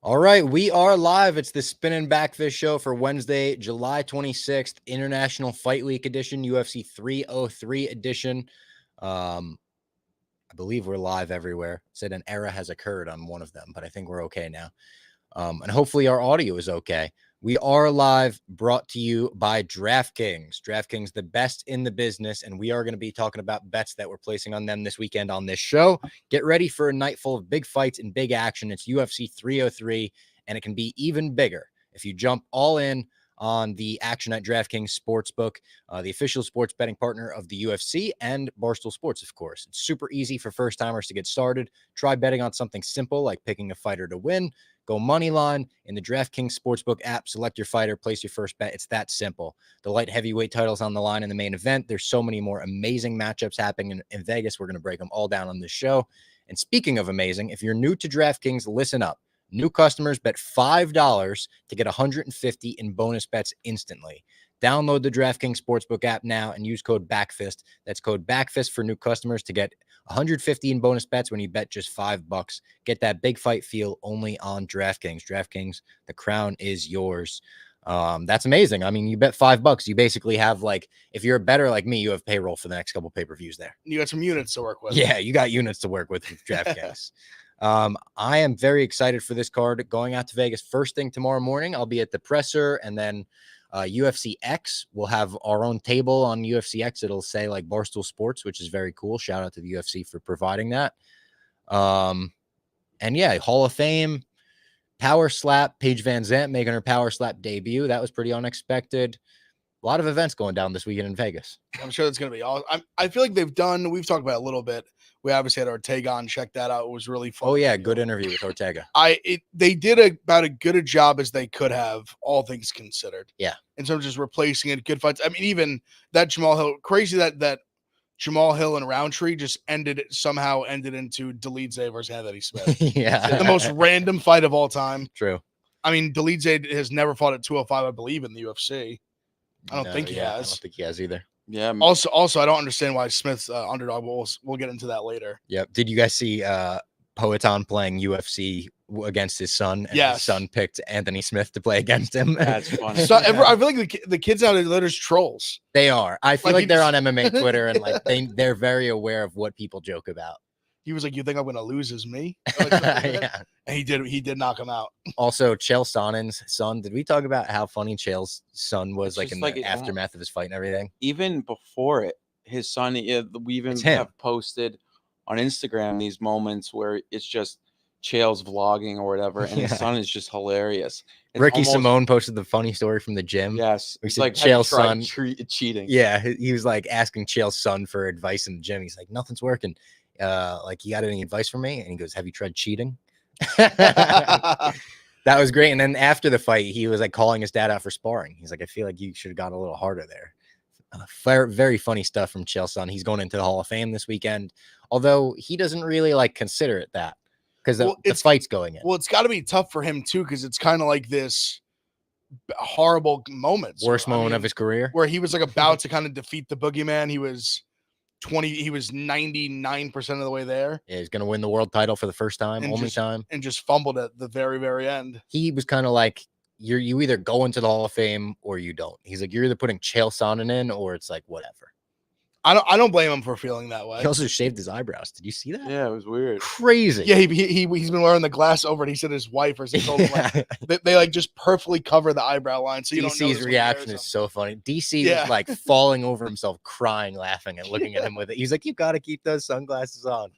All right, we are live. It's the Spin and Backfish show for Wednesday, July 26th, International Fight Week edition, UFC 303 edition. I believe we're live everywhere. Said an error has occurred on one of them, but I think we're okay now. And hopefully our audio is okay. We are live, brought to you by DraftKings. DraftKings, the best in the business, and we are going to be talking about bets that we're placing on them this weekend on this show. Get ready for a night full of big fights and big action. It's UFC 303, and it can be even bigger if you jump all in on the action at DraftKings Sportsbook, the official sports betting partner of the UFC and Barstool Sports, of course. It's super easy for first-timers to get started. Try betting on something simple like picking a fighter to win. Go money line in the DraftKings Sportsbook app. Select your fighter, place your first bet. It's that simple. The light heavyweight title's on the line in the main event. There's so many more amazing matchups happening in Vegas. We're going to break them all down on this show. And speaking of amazing, if you're new to DraftKings, listen up. New customers bet $5 to get $150 in bonus bets instantly. Download the DraftKings Sportsbook app now and use code BACKFIST. That's code BACKFIST for new customers to get $150 in bonus bets when you bet just $5. Get that big fight feel only on DraftKings. DraftKings, the crown is yours. That's amazing. I mean, you bet $5. You basically have, like, if you're a bettor like me, you have payroll for the next couple pay-per-views there. You got some units to work with. Yeah, you got units to work with DraftKings. I am very excited for this card going out to Vegas first thing tomorrow morning. I'll be at the presser, and then UFC X. We'll have our own table on UFC X. It'll say like Barstool Sports, which is very cool. Shout out to the UFC for providing that. And yeah, Hall of Fame, Power Slap, Paige Van Zandt making her Power Slap debut. That was pretty unexpected. A lot of events going down this weekend in Vegas. I'm sure that's going to be all. I feel like we've talked about it a little bit. We obviously had Ortega on. Check that out. It was really fun. Oh yeah, good interview with Ortega. They did about as good a job as they could have, all things considered. Yeah. In terms of just replacing it, good fights. I mean, even that Jamal Hill, crazy that Jamal Hill and Roundtree somehow ended into Dolidze versus Anthony Smith. Yeah. The most random fight of all time. True. I mean, Dolidze has never fought at 205, I believe, in the UFC. I don't think he has. I don't think he has either. Yeah. Also, I don't understand why Smith's underdog. We'll get into that later. Yep. Did you guys see Poetan playing UFC against his son? And his son picked Anthony Smith to play against him. That's funny. So I feel like the kids out there, they're just trolls. They are. I feel like they're on MMA Twitter and like they're very aware of what people joke about. He was like, "You think I'm gonna lose as me?" Yeah. And he did knock him out. Also, Chael Sonnen's son. Did we talk about how funny Chael's son was, like in the aftermath of his fight and everything? Even before it, his son. We even have posted on Instagram these moments where it's just Chael's vlogging or whatever, and his son is just hilarious. It's Ricky Simone posted the funny story from the gym. Yes, it's like Chael's son cheating. Yeah, he was like asking Chael's son for advice in the gym. He's like, "Nothing's working. Like, you got any advice for me?" And he goes, "Have you tried cheating?" That was great. And then after the fight, he was like calling his dad out for sparring. He's like, "I feel like you should have gone a little harder there." Very funny stuff from Chael's son. He's going into the Hall of Fame this weekend, although he doesn't really like consider it that because the fight's going in. Well, it's got to be tough for him too, because it's kind of like this horrible moment, worst moment of his career, where he was like about to kind of defeat the boogeyman. He was 99% of the way there. Yeah, he's going to win the world title for the first time, and just fumbled at the very, very end. He was kind of like, you either go into the Hall of Fame or you don't. He's like, you're either putting Chael Sonnen in or it's like, whatever. I don't blame him for feeling that way. He also shaved his eyebrows. Did you see that? Yeah, it was weird. Crazy. Yeah, he's been wearing the glass over it. He said his wife or something they like just perfectly cover the eyebrow line. So DC's reaction is so funny. DC was like falling over himself, crying, laughing, and looking at him with it. He's like, "You got to keep those sunglasses on."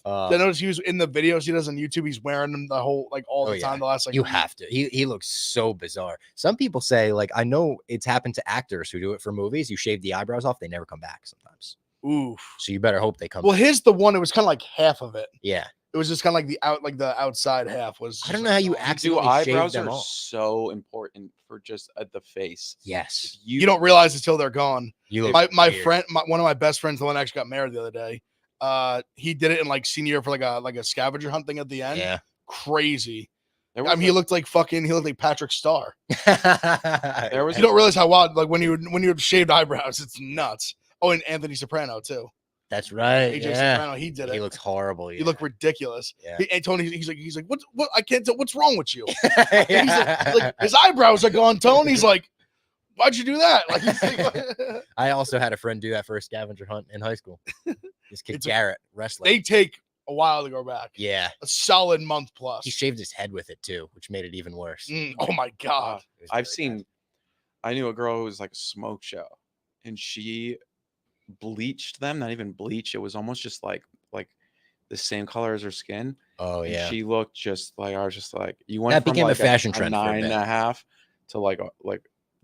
I noticed he was in the videos he does on YouTube. He's wearing them the whole all the time. The last you have to. He looks so bizarre. Some people say, like, I know it's happened to actors who do it for movies. You shave the eyebrows off, they never come back sometimes. Oof. So you better hope they come. Well, back. Here's the one. It was kind of like half of it. Yeah. It was just kind of like the outside half was. I don't know how you accidentally eyebrows shave them are off. So important for just the face. Yes. You don't realize until they're gone. You look my friend, one of my best friends, the one that actually got married the other day. He did it in like senior year for like a scavenger hunt thing at the end. Yeah. Crazy. I mean, he looked like Patrick Starr. You You don't realize how wild, like when you have shaved eyebrows, it's nuts. Oh, and Anthony Soprano too. That's right. AJ Yeah. Soprano, he did it. He looks horrible. He looked ridiculous. Yeah. And Tony, he's like, what? I can't tell. What's wrong with you? Yeah. He's like, his eyebrows are gone, Tony. He's like, why'd you do that? Like, he's like I also had a friend do that for a scavenger hunt in high school. This kid Garrett wrestling. They take a while to go back. Yeah. A solid month plus. He shaved his head with it too, which made it even worse. Oh my God. I knew a girl who was like a smoke show, and she bleached them. Not even bleach. It was almost just like the same color as her skin. Oh and yeah. She looked just like, I was just like, you went that from became like a fashion trend 9.5 to like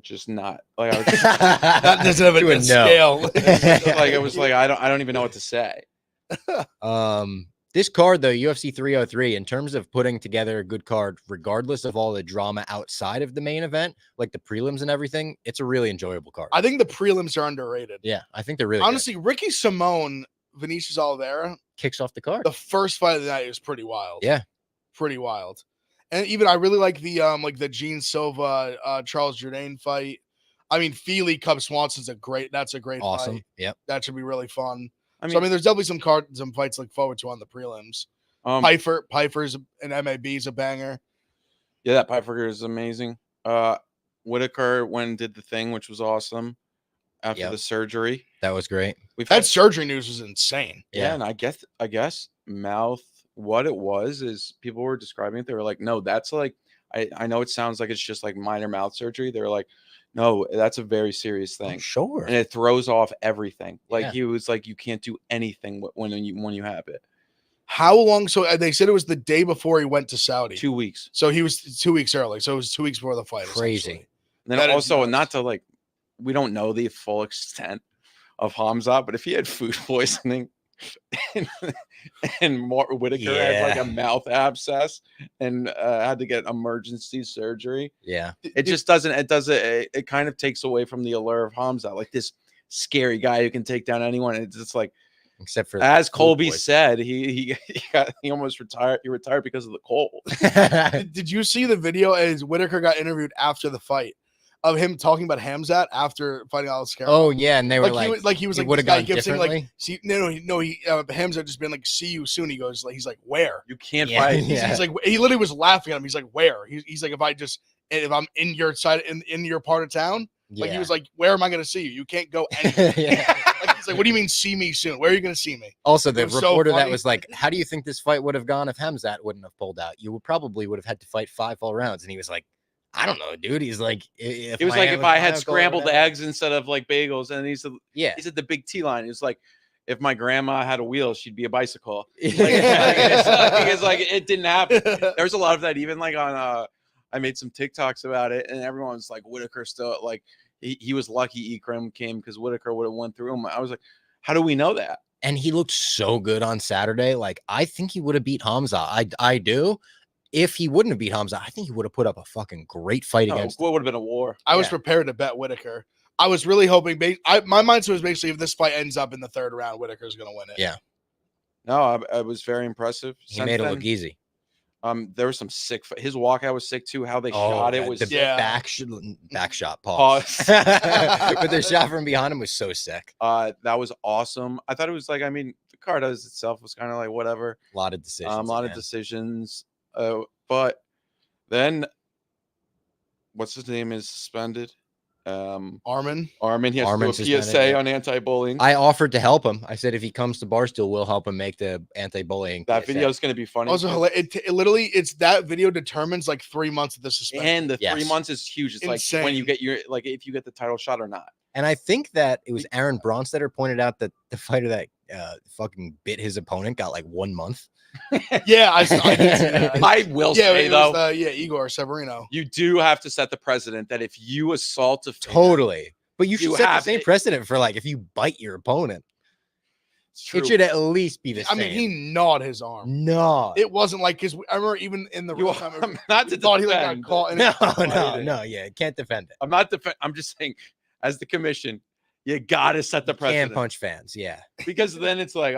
just not like I was just, that doesn't have a scale. like it was like I don't even know what to say. This card though, UFC 303, in terms of putting together a good card, regardless of all the drama outside of the main event, like the prelims and everything, it's a really enjoyable card. I think the prelims are underrated. Yeah, I think they're really honestly good. Ricky Simone, Vinicius Oliveira kicks off the card. The first fight of the night is pretty wild. Yeah, pretty wild. And even I really like the Gene Silva Charles Jourdain fight. I mean, Feely Cub Swanson's that's a great awesome fight. Yep, that should be really fun. I mean, there's definitely some fights to look forward to on the prelims. Piper's and MAB's a banger. Yeah, that Piper is amazing. Whitaker did the thing, which was awesome after the surgery. That was great. That surgery news was insane. Yeah, and I guess mouth. What it was is people were describing it. They were like, no, that's like I know it sounds like it's just like minor mouth surgery. They were like, no, that's a very serious thing. Sure. And it throws off everything. Like he was like, you can't do anything when you have it. How long? So they said it was the day before he went to Saudi. 2 weeks. So he was 2 weeks early. So it was 2 weeks before the fight. Crazy. And then also, not to like, we don't know the full extent of Hamza, but if he had food poisoning and Whitaker had like a mouth abscess and had to get emergency surgery. Yeah. It kind of takes away from the allure of Hamza, like this scary guy who can take down anyone. It's just like, except for as Colby said, he almost retired. He retired because of the cold. Did you see the video as Whitaker got interviewed after the fight of him talking about Hamzat after fighting Alex Caro? Oh yeah, and they were he was like would have gone differently. Like, Hamzat just been like, see you soon. He goes, like, he's like, where? You can't fight. He's like, he literally was laughing at him. He's like, where? He's like, if I'm in your side in your part of town, like he was like, where am I going to see you? You can't go anywhere. Like, he's like, what do you mean see me soon? Where are you going to see me? Also, the reporter that was like, how do you think this fight would have gone if Hamzat wouldn't have pulled out? You would have had to fight 5 full rounds. And he was like, I don't know, dude. He's like, if I had scrambled eggs instead of like bagels. And he said, he's at the big T line. He's like, if my grandma had a wheel, she'd be a bicycle. It's like it didn't happen. There's a lot of that. Even like on I made some TikToks about it, and everyone's like, Whitaker still like he was lucky Ikram came because Whitaker would have went through him. I was like, how do we know that? And he looked so good on Saturday. Like, I think he would have beat Hamza. I do. If he wouldn't have beat Hamza, I think he would have put up a fucking great fight against him. It would have been a war. I was prepared to bet Whitaker. I was really hoping. My mindset was basically, if this fight ends up in the 3rd round, Whitaker's going to win it. Yeah. No, I was very impressive. He made it look easy. There was some sick. His walkout was sick too. How they shot it was back shot. Pause. But the shot from behind him was so sick. That was awesome. I thought it was like, I mean, the card as itself was kind of like whatever. A lot of decisions. But then what's his name is suspended. Armin. He has to do a PSA on anti-bullying. I offered to help him. I said if he comes to Barstool, we'll help him make the anti-bullying. That video is going to be funny. Also, it's that video determines like 3 months of the suspension. And the 3 months is huge. It's insane. Like when you get if you get the title shot or not. And I think that it was Aaron Bronstetter pointed out that the fighter that fucking bit his opponent got like 1 month. Yeah, I will say though, Igor Severino. You do have to set the precedent that if you assault a fan, totally, but you should set the same precedent for like if you bite your opponent. It should at least be the same. I mean, he gnawed his arm. No, it wasn't like because I remember even in the real time, not to thought he like got caught. No, yeah, can't defend it. I'm just saying, as the commission, You gotta set the precedent. Can't punch fans, yeah. Because then it's like,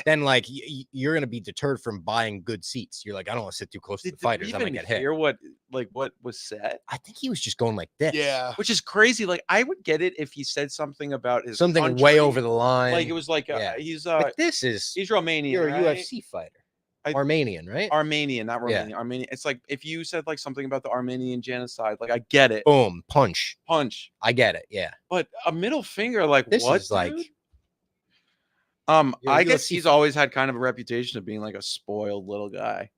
then like you're gonna be deterred from buying good seats. You're like, I don't want to sit too close to the fighters. I'm gonna get hit. Hear what was said? I think he was just going like this. Yeah, which is crazy. Like I would get it if he said something about his country, way over the line. Like it was like he's Romanian. You're a right? UFC fighter. Armenian, right? Armenian, not Romanian. Yeah. Armenian. It's like if you said like something about the Armenian genocide, like I get it. Boom, punch. I get it. Yeah. But a middle finger, like this what? Is like, I guess he's always had kind of a reputation of being like a spoiled little guy.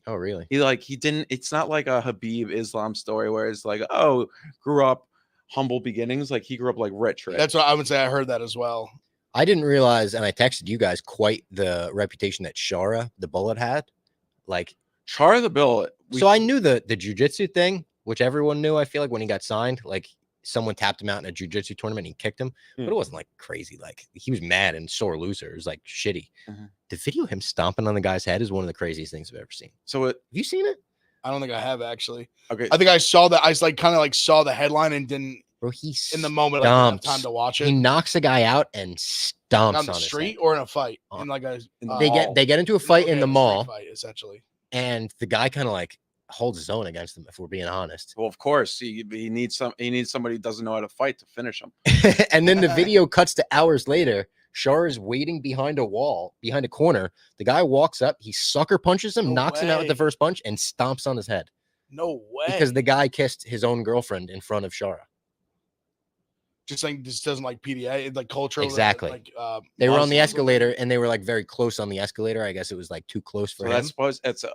Oh, really? He didn't. It's not like a Habib Islam story where it's like, oh, grew up humble beginnings. Like he grew up like rich. That's what I would say. I heard that as well. I didn't realize, and I texted you guys, quite the reputation that Shara the Bullet had. Like Shara the Bullet. So I knew the jiu-jitsu thing, which everyone knew. I feel like when he got signed, like someone tapped him out in a jiu-jitsu tournament and he kicked him, but it wasn't like crazy. Like he was mad and sore loser. It was like shitty. The video of him stomping on the guy's head is one of the craziest things I've ever seen. So have you seen it? I don't think I have actually. Okay. I think I saw that. I like kind of like saw the headline and didn't. Bro, he in the moment like, didn't have time to watch it. He knocks a guy out and stomps on the street or in a fight. In like a they get into a fight in the mall, fight, essentially. And the guy kind of like holds his own against him. If we're being honest, well, of course he needs somebody who doesn't know how to fight to finish him. And then the video cuts to hours later. Shar is waiting behind a wall, behind a corner. The guy walks up, he sucker punches him, knocks him out with the first punch, and stomps on his head. No way. Because the guy kissed his own girlfriend in front of Shara. Just like this doesn't like PDA, like cultural. Exactly. Like, they were on the escalator and they were like very close on the escalator. I guess it was like too close for him.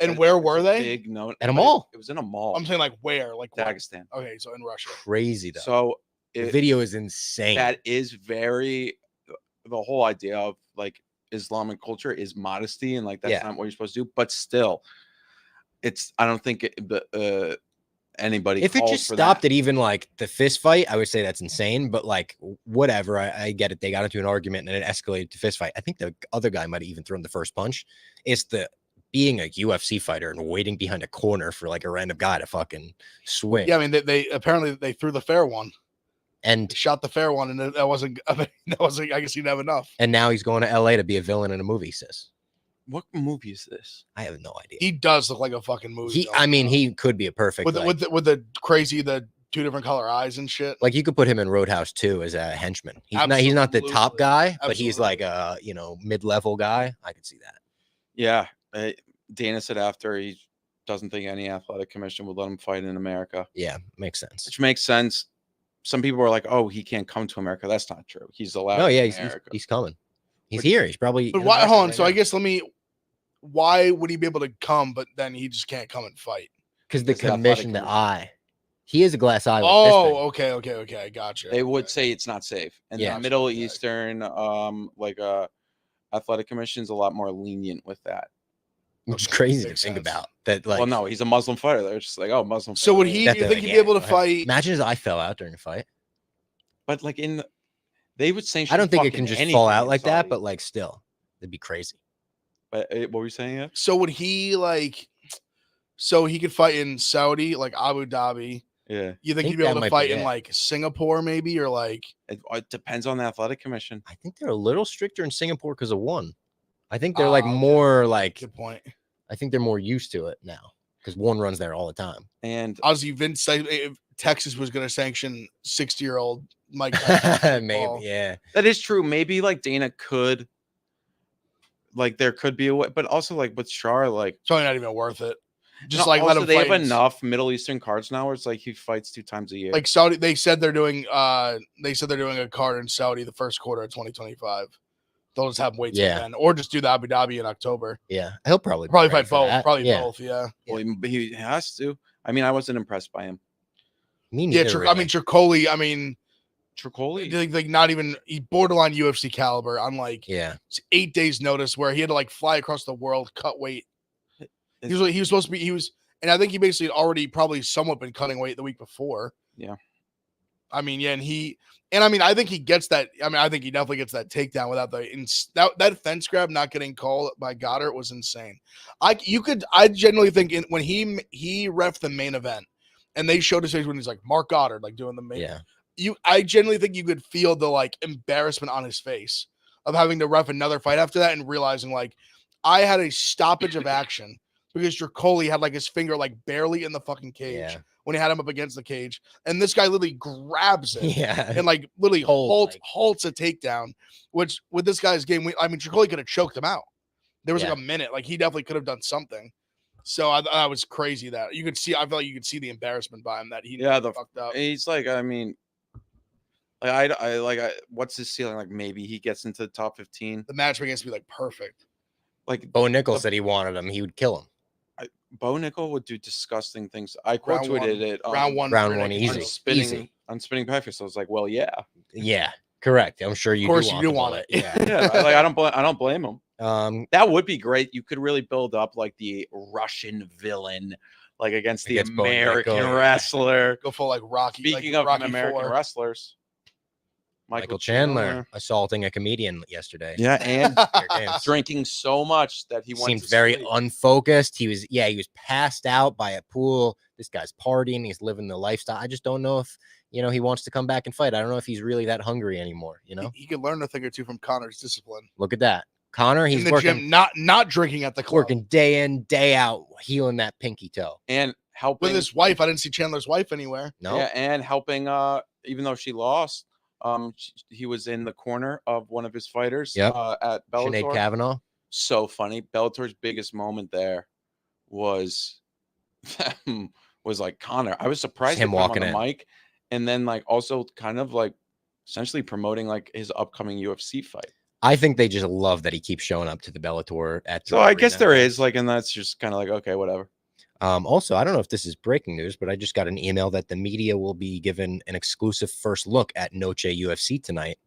And where were they? Big note. At a mall. It was in a mall. I'm saying like where? Like Dagestan. Okay, so in Russia. Crazy though. So the video is insane. That is very the whole idea of like Islamic culture is modesty and like that's not what you're supposed to do. But still, I don't think anybody if it just stopped at even like the fist fight, I would say that's insane, but like whatever, I get it. They got into an argument and it escalated to fist fight. I think the other guy might have even thrown the first punch. It's the being a UFC fighter and waiting behind a corner for like a random guy to fucking swing. Yeah, I mean they apparently they threw the fair one and shot the fair one, and that wasn't I guess he didn't have enough. And now he's going to LA to be a villain in a movie, sis. What movie is this? I have no idea. He does look like a fucking movie. He could be a perfect with the crazy the two different color eyes and shit. Like you could put him in Roadhouse 2 as a henchman. He's not the top guy, but he's like a mid-level guy. I could see that. Yeah, Dana said after he doesn't think any athletic commission would let him fight in America. Yeah, makes sense. Which makes sense. Some people are like, "Oh, he can't come to America." That's not true. He's allowed. No, yeah, he's coming. He's here. He's probably. But why? Hold on. So I guess why would he be able to come, but then he just can't come and fight? Because the commission, the eye. He is a glass eye. Oh, okay. I gotcha. They would say it's not safe, and the Middle Eastern, athletic commission's a lot more lenient with that. Which is crazy to think about. That, like, well, no, he's a Muslim fighter. They're just like, oh, Muslim. So would he? Do you think he'd be able to fight? Imagine his eye fell out during a fight. But like they would say. I don't think it can just fall out like that, but like still, it'd be crazy. But what were you saying? Yeah? So would he like? So he could fight in Saudi, like Abu Dhabi. Yeah. You think he'd be able to fight in like Singapore, maybe, or like? It depends on the athletic commission. I think they're a little stricter in Singapore because of one. I think they're like more like. Good point. I think they're more used to it now because one runs there all the time. And obviously, Vince said if Texas was going to sanction 60-year-old Mike. Maybe, yeah, that is true. Maybe like Dana could. Like there could be a way, but also like with Char, like it's probably not even worth it. Just like let him. They have enough Middle Eastern cards now where it's like he fights 2 times a year. Like Saudi, they said they're doing. They said they're doing a card in Saudi the first quarter of 2025. They'll just have weights then, or just do the Abu Dhabi in October. Yeah, he'll probably fight both. Probably both. Yeah. Well, he has to. I mean, I wasn't impressed by him. Me neither. Yeah, really. I mean, Tricoli. Tricoli, like not even he borderline UFC caliber. On like 8 days notice, where he had to like fly across the world, cut weight. He was supposed to be. And I think he basically had already probably somewhat been cutting weight the week before. Yeah. I mean, yeah, I think he gets that. I mean, I think he definitely gets that takedown without that fence grab not getting called by Goddard was insane. I genuinely think when he ref the main event and they showed his face when he's like Mark Goddard, like doing the main. Yeah. I genuinely think you could feel the like embarrassment on his face of having to ref another fight after that and realizing like I had a stoppage of action because Tricoli had like his finger like barely in the fucking cage when he had him up against the cage, and this guy literally grabs it and like literally halts a takedown. Which with this guy's game, Tricoli could have choked him out. There was like a minute, like he definitely could have done something. So I was crazy that you could see. I felt like you could see the embarrassment by him that he fucked up. He's like, what's his ceiling? Like maybe he gets into the top 15. The match against be like perfect. Like Bo Nickel said he wanted him, he would kill him. Bo Nickel would do disgusting things. I quote tweeted it. Round one, easy. On spinning breakfast. So I was like, well, yeah, correct. I'm sure you. Of course, you do want it. Yeah, like I don't blame him. That would be great. You could really build up like the Russian villain, like against the American wrestler. Go for like Rocky. Speaking like of Rocky American wrestlers, Michael Chandler assaulting a comedian yesterday. Yeah, and drinking so much that he seemed very unfocused. He was passed out by a pool. This guy's partying. He's living the lifestyle. I just don't know if he wants to come back and fight. I don't know if he's really that hungry anymore. He could learn a thing or two from Connor's discipline. Look at that. Connor, he's in the working gym, not drinking at the club, working day in, day out, healing that pinky toe and helping with his wife. I didn't see Chandler's wife anywhere. No, and helping. Even though she lost, he was in the corner of one of his fighters. At Bellator. Sinead Kavanaugh. So funny. Bellator's biggest moment there was like Connor. I was surprised him walking on the mic, and then like also kind of like essentially promoting like his upcoming UFC fight. I think they just love that he keeps showing up to the Bellator at. So I guess there is like, and that's just kind of like, okay, whatever. Also, I don't know if this is breaking news, but I just got an email that the media will be given an exclusive first look at Noche UFC tonight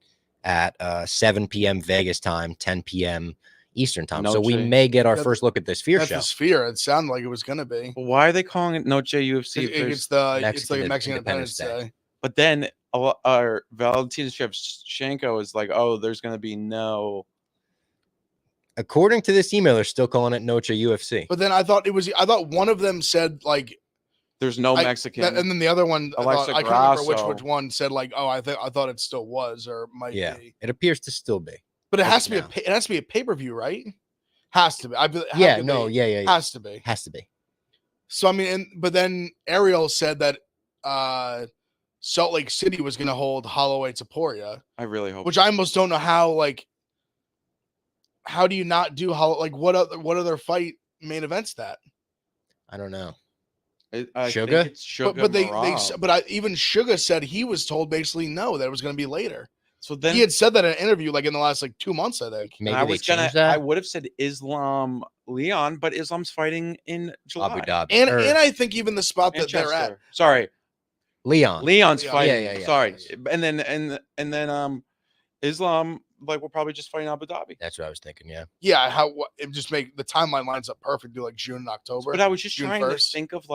at 7 p.m. Vegas time, 10 p.m. Eastern time. So we may get our first look at the Sphere show. The Sphere. It sounded like it was going to be. Why are they calling it Noche UFC? It's like a Mexican Independence Day. But then our Valentina Shevchenko is like, oh, there's going to be no. According to this email, they're still calling it Noche UFC. But then I thought one of them said like, there's no Mexican, and then the other one, I can't remember which one said like, oh, I thought it still was or might be. It appears to still be. But it has to be it has to be a pay-per-view, right? Has to be. Has to be. Has to be. So I mean, but then Ariel said that Salt Lake City was going to hold Holloway Taporia. I really hope. Which I almost don't know how do you not do what other fight main events that? I don't know. Sugar, even Sugar said he was told basically no, that it was going to be later. So then he had said that in an interview like in the last 2 months, I think. Maybe I would have said Islam Leon, but Islam's fighting in July. Abu Dhabi. And I think even the spot that they're at. Sorry. Leon's fighting. Yeah. Sorry. And then Islam will probably just fight in Abu Dhabi. That's what I was thinking, yeah. Yeah, it just make the timeline lines up perfect, do like June and October. But I was just trying to think of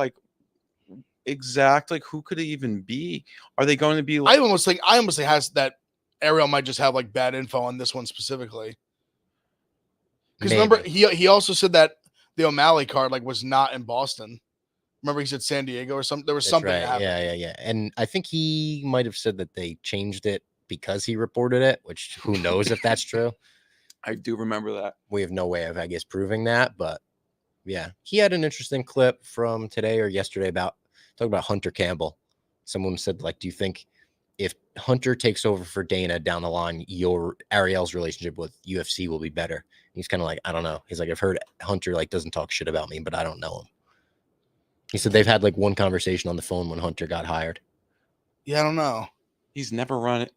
exactly who could it even be? Are they going to be I almost think has that Ariel might just have bad info on this one specifically. Because remember, he also said that the O'Malley card was not in Boston. Remember, he said San Diego or something. There was something that happened. Yeah. And I think he might have said that they changed it because he reported it, which who knows if that's true. I do remember that. We have no way of, I guess, proving that. But yeah, he had an interesting clip from today or yesterday talking about Hunter Campbell. Someone said, do you think if Hunter takes over for Dana down the line, Ariel's relationship with UFC will be better? And he's kind of like, I don't know. He's like, I've heard Hunter doesn't talk shit about me, but I don't know him. He said they've had one conversation on the phone when Hunter got hired. Yeah, I don't know. He's never ran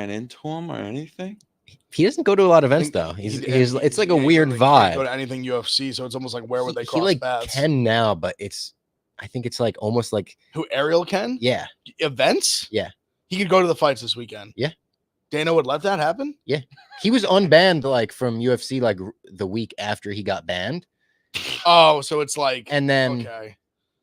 into him or anything. He doesn't go to a lot of events though. It's like a weird vibe. Go to anything UFC, so it's almost where would they cross paths? He can now, but I think it's almost who Ariel can. Yeah, events. Yeah, he could go to the fights this weekend. Yeah, Dana would let that happen. Yeah, he was unbanned from UFC the week after he got banned. Oh, so it's and then okay.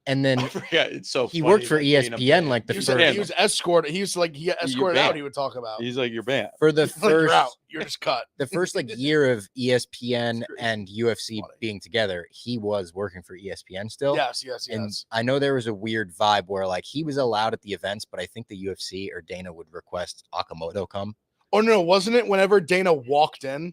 And then it's so he worked for ESPN like the he first. He was escorted. He was like he escorted out. He would talk about. He's like you're banned for the first. You're just cut. The first like year of ESPN and UFC being together, he was working for ESPN still. Yes. And I know there was a weird vibe where like he was allowed at the events, but I think the UFC or Dana would request Okamoto come. Oh no, wasn't it whenever Dana walked in?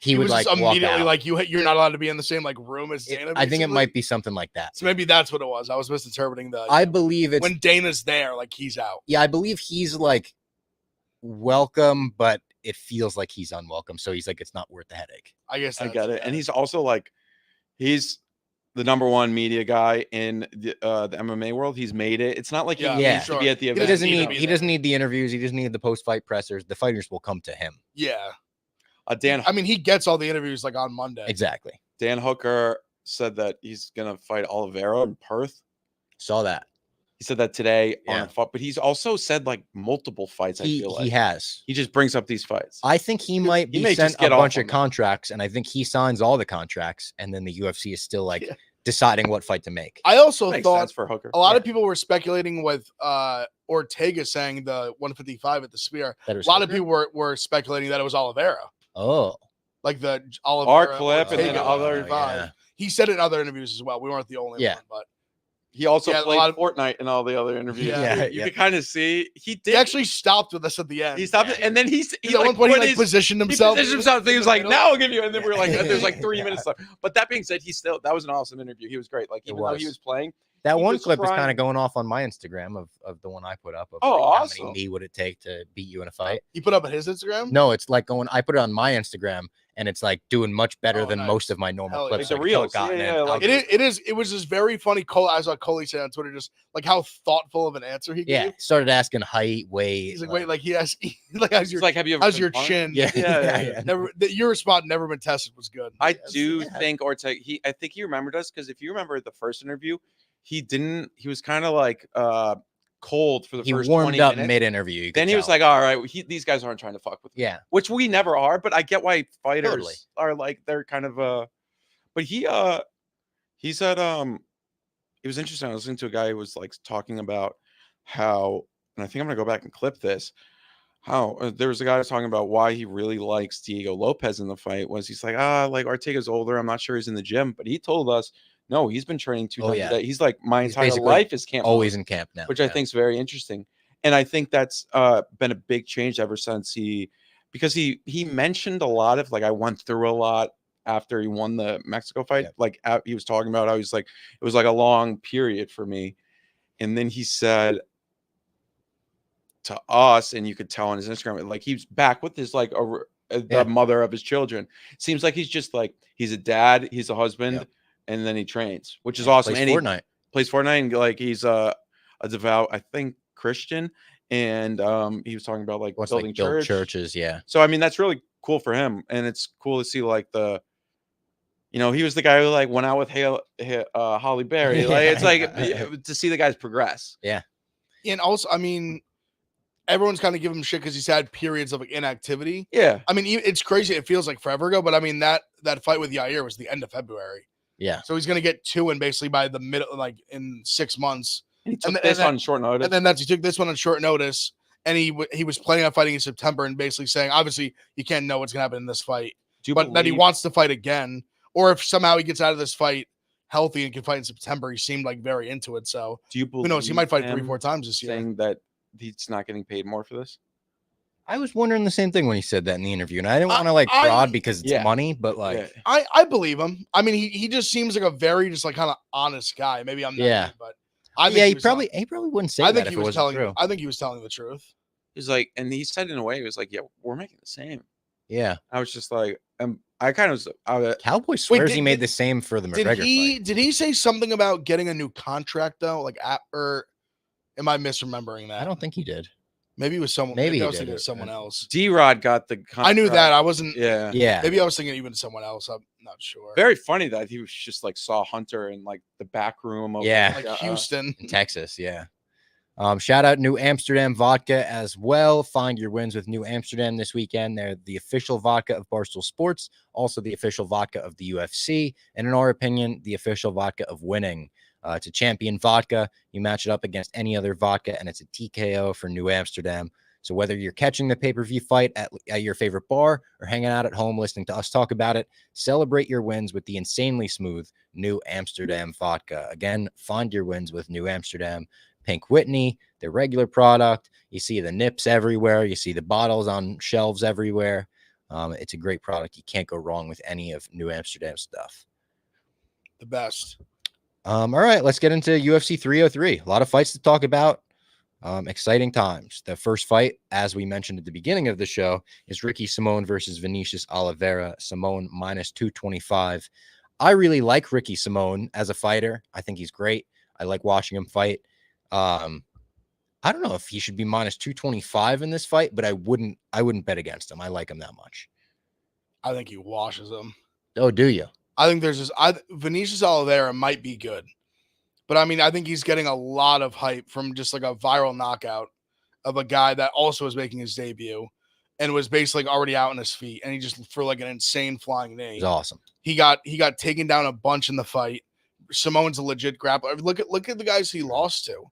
He would like immediately like you're not allowed to be in the same like room as Dana. I think it might be something like that. So maybe that's what it was. I was misinterpreting the. I believe it's when Dana's there, like he's out. Yeah, I believe he's like welcome, but it feels like he's unwelcome. So he's like, it's not worth the headache. I guess I got it. And he's also like, he's the #1 media guy in the MMA world. He's made it. It's not like he needs to be at the event. He doesn't need the interviews. He doesn't need the post-fight pressers. The fighters will come to him. Yeah. Dan. I mean, he gets all the interviews like on Monday. Exactly. Dan Hooker said that he's gonna fight Oliveira in Perth. Saw that. He said that today on a fight, but he's also said like multiple fights. I feel like he has. He just brings up these fights. I think he might be sent a bunch of contracts, and I think he signs all the contracts, and then the UFC is still like deciding what fight to make. I also thought for Hooker. A lot of people were speculating with Ortega saying the 155 at the Spear. A lot of people were speculating that it was Oliveira. Oh, like the Oliveira our clip and then other. He said it in other interviews as well. We weren't the only one, but he also played Fortnite in all the other interviews. You could kind of see he did. He actually stopped with us at the end. He stopped it, and then he at one point he positioned himself. He was like, "Now I'll give you," and then we were like, "There's like 3 minutes left." But that being said, that was an awesome interview. He was great. Like even though he was playing. That one clip is kind of going off on my Instagram of the one I put up. Of awesome. How many would it take to beat you in a fight? You put up at his Instagram? No, it's like I put it on my Instagram, and it's like doing much better than most of my normal clips. Like the reels. It was just very funny. I saw Coley say on Twitter just like how thoughtful of an answer he gave. Yeah, started asking height, weight. He's like, wait, like he asked, like, how's your chin? Yeah. Never, your spot never been tested was good. I do think Ortega. I think he remembered us because if you remember the first interview. He was kind of like cold for the first 20 minutes. He warmed up mid-interview. Then he was like, all right, these guys aren't trying to fuck with me. Yeah. Which we never are, but I get why fighters are like, they're kind of but he said it was interesting. I was listening to a guy who was like talking about how, and I think I'm gonna go back and clip this, how there was a guy who was talking about why he really likes Diego Lopez in the fight. He's like, like Ortega's older, I'm not sure he's in the gym, but he told us no, he's been training 2 times a day. He's like, my entire life is camp. Always in camp now. Which I think is very interesting. And I think that's been a big change ever since because he mentioned a lot of like, I went through a lot after he won the Mexico fight. Yeah. Like he was talking about how he's like, it was like a long period for me. And then he said to us, and you could tell on his Instagram, like he's back with his like the mother of his children. Seems like he's just like, he's a dad, he's a husband. Yeah. And then he trains, which is awesome. Plays Fortnite. Plays Fortnite, and like he's a devout, I think, Christian. And he was talking about like building churches, So I mean, that's really cool for him, and it's cool to see like he was the guy who like went out with Holly Berry. Like it's like to see the guys progress. Yeah, and also, I mean, everyone's kind of giving him shit because he's had periods of like, inactivity. Yeah, I mean, it's crazy. It feels like forever ago, but I mean that fight with Yair was the end of February. Yeah. So he's going to get 2 in basically by the middle, like in 6 months. He took this on short notice. And then he took this one on short notice. And he was planning on fighting in September and basically saying, obviously, you can't know what's going to happen in this fight. But that he wants to fight again. Or if somehow he gets out of this fight healthy and can fight in September, he seemed like very into it. So do you believe who knows? He might fight 3-4 times this year. Saying that he's not getting paid more for this? I was wondering the same thing when he said that in the interview, and I didn't want to like fraud because it's money, but like I believe him. I mean, he just seems like a very just like kind of honest guy. Maybe I'm not, but I think he probably wouldn't say that if it wasn't true. I think he was telling the truth. He's like, and he said in a way, he was like, "Yeah, we're making the same." Yeah, I was just like, I kind of Cowboy swears he made the same for the McGregor fight. Did he say something about getting a new contract though? Like, or am I misremembering that? I don't think he did. Maybe it was someone. Maybe I was thinking of someone else. D-Rod got the contract. I knew that. I wasn't. Yeah. Maybe I was thinking even someone else. I'm not sure. Very funny that he was just like saw Hunter in like the back room of like Houston, in Texas. Yeah. Shout out New Amsterdam Vodka as well. Find your wins with New Amsterdam this weekend. They're the official vodka of Barstool Sports, also the official vodka of the UFC, and in our opinion, the official vodka of winning. It's a champion vodka. You match it up against any other vodka, and it's a TKO for New Amsterdam. So whether you're catching the pay-per-view fight at your favorite bar or hanging out at home listening to us talk about it, celebrate your wins with the insanely smooth New Amsterdam vodka. Again, find your wins with New Amsterdam. Pink Whitney, their regular product. You see the nips everywhere. You see the bottles on shelves everywhere. It's a great product. You can't go wrong with any of New Amsterdam stuff. The best. All right, let's get into UFC 303. A lot of fights to talk about. Exciting times. The first fight, as we mentioned at the beginning of the show, is Ricky Simón versus Vinicius Oliveira. Simón minus 225. I really like Ricky Simón as a fighter. I think he's great. I like watching him fight. I don't know if he should be minus 225 in this fight, but I wouldn't bet against him. I like him that much. I think he washes him. Oh, do you? I think there's this. Vinicius Oliveira might be good, but I mean, I think he's getting a lot of hype from just like a viral knockout of a guy that also was making his debut and was basically already out on his feet, and he just for like an insane flying knee. It's awesome. He got taken down a bunch in the fight. Simon's a legit grappler. Look at the guys he lost to.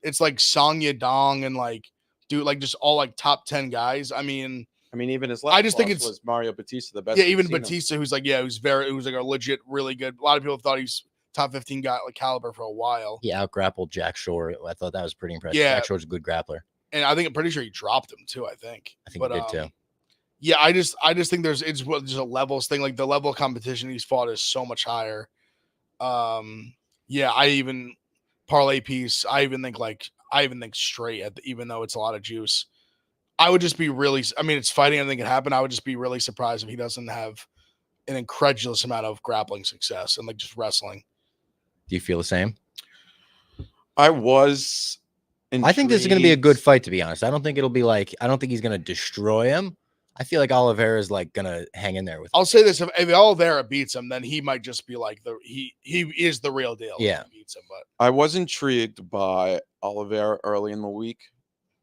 It's like Song Yadong and like just all like top 10 guys. I mean, even his last I just think it's was Mario Batista, the best. Yeah, even Batista, who's like, it was like a legit, really good. A lot of people thought he's top 15 guy like caliber for a while. He out-grappled Jack Shore. I thought that was pretty impressive. Yeah. Jack Shore's a good grappler. And I'm pretty sure he dropped him too, I think. He did too. Yeah, I just think it's just a levels thing. Like the level of competition he's fought is so much higher. Yeah, I even parlay piece. I even think straight even though it's a lot of juice. I would just be really, I mean, it's fighting, anything can happen. I would just be really surprised if he doesn't have an incredulous amount of grappling success and like just wrestling. Do you feel the same? I was intrigued. I think this is going to be a good fight, to be honest. I don't think it'll be like, I don't think he's going to destroy him. I feel like Oliveira is like going to hang in there with him. I'll say this, if Oliveira beats him, then he might just be like he is the real deal. Yeah. If he beats him, but I was intrigued by Oliveira early in the week.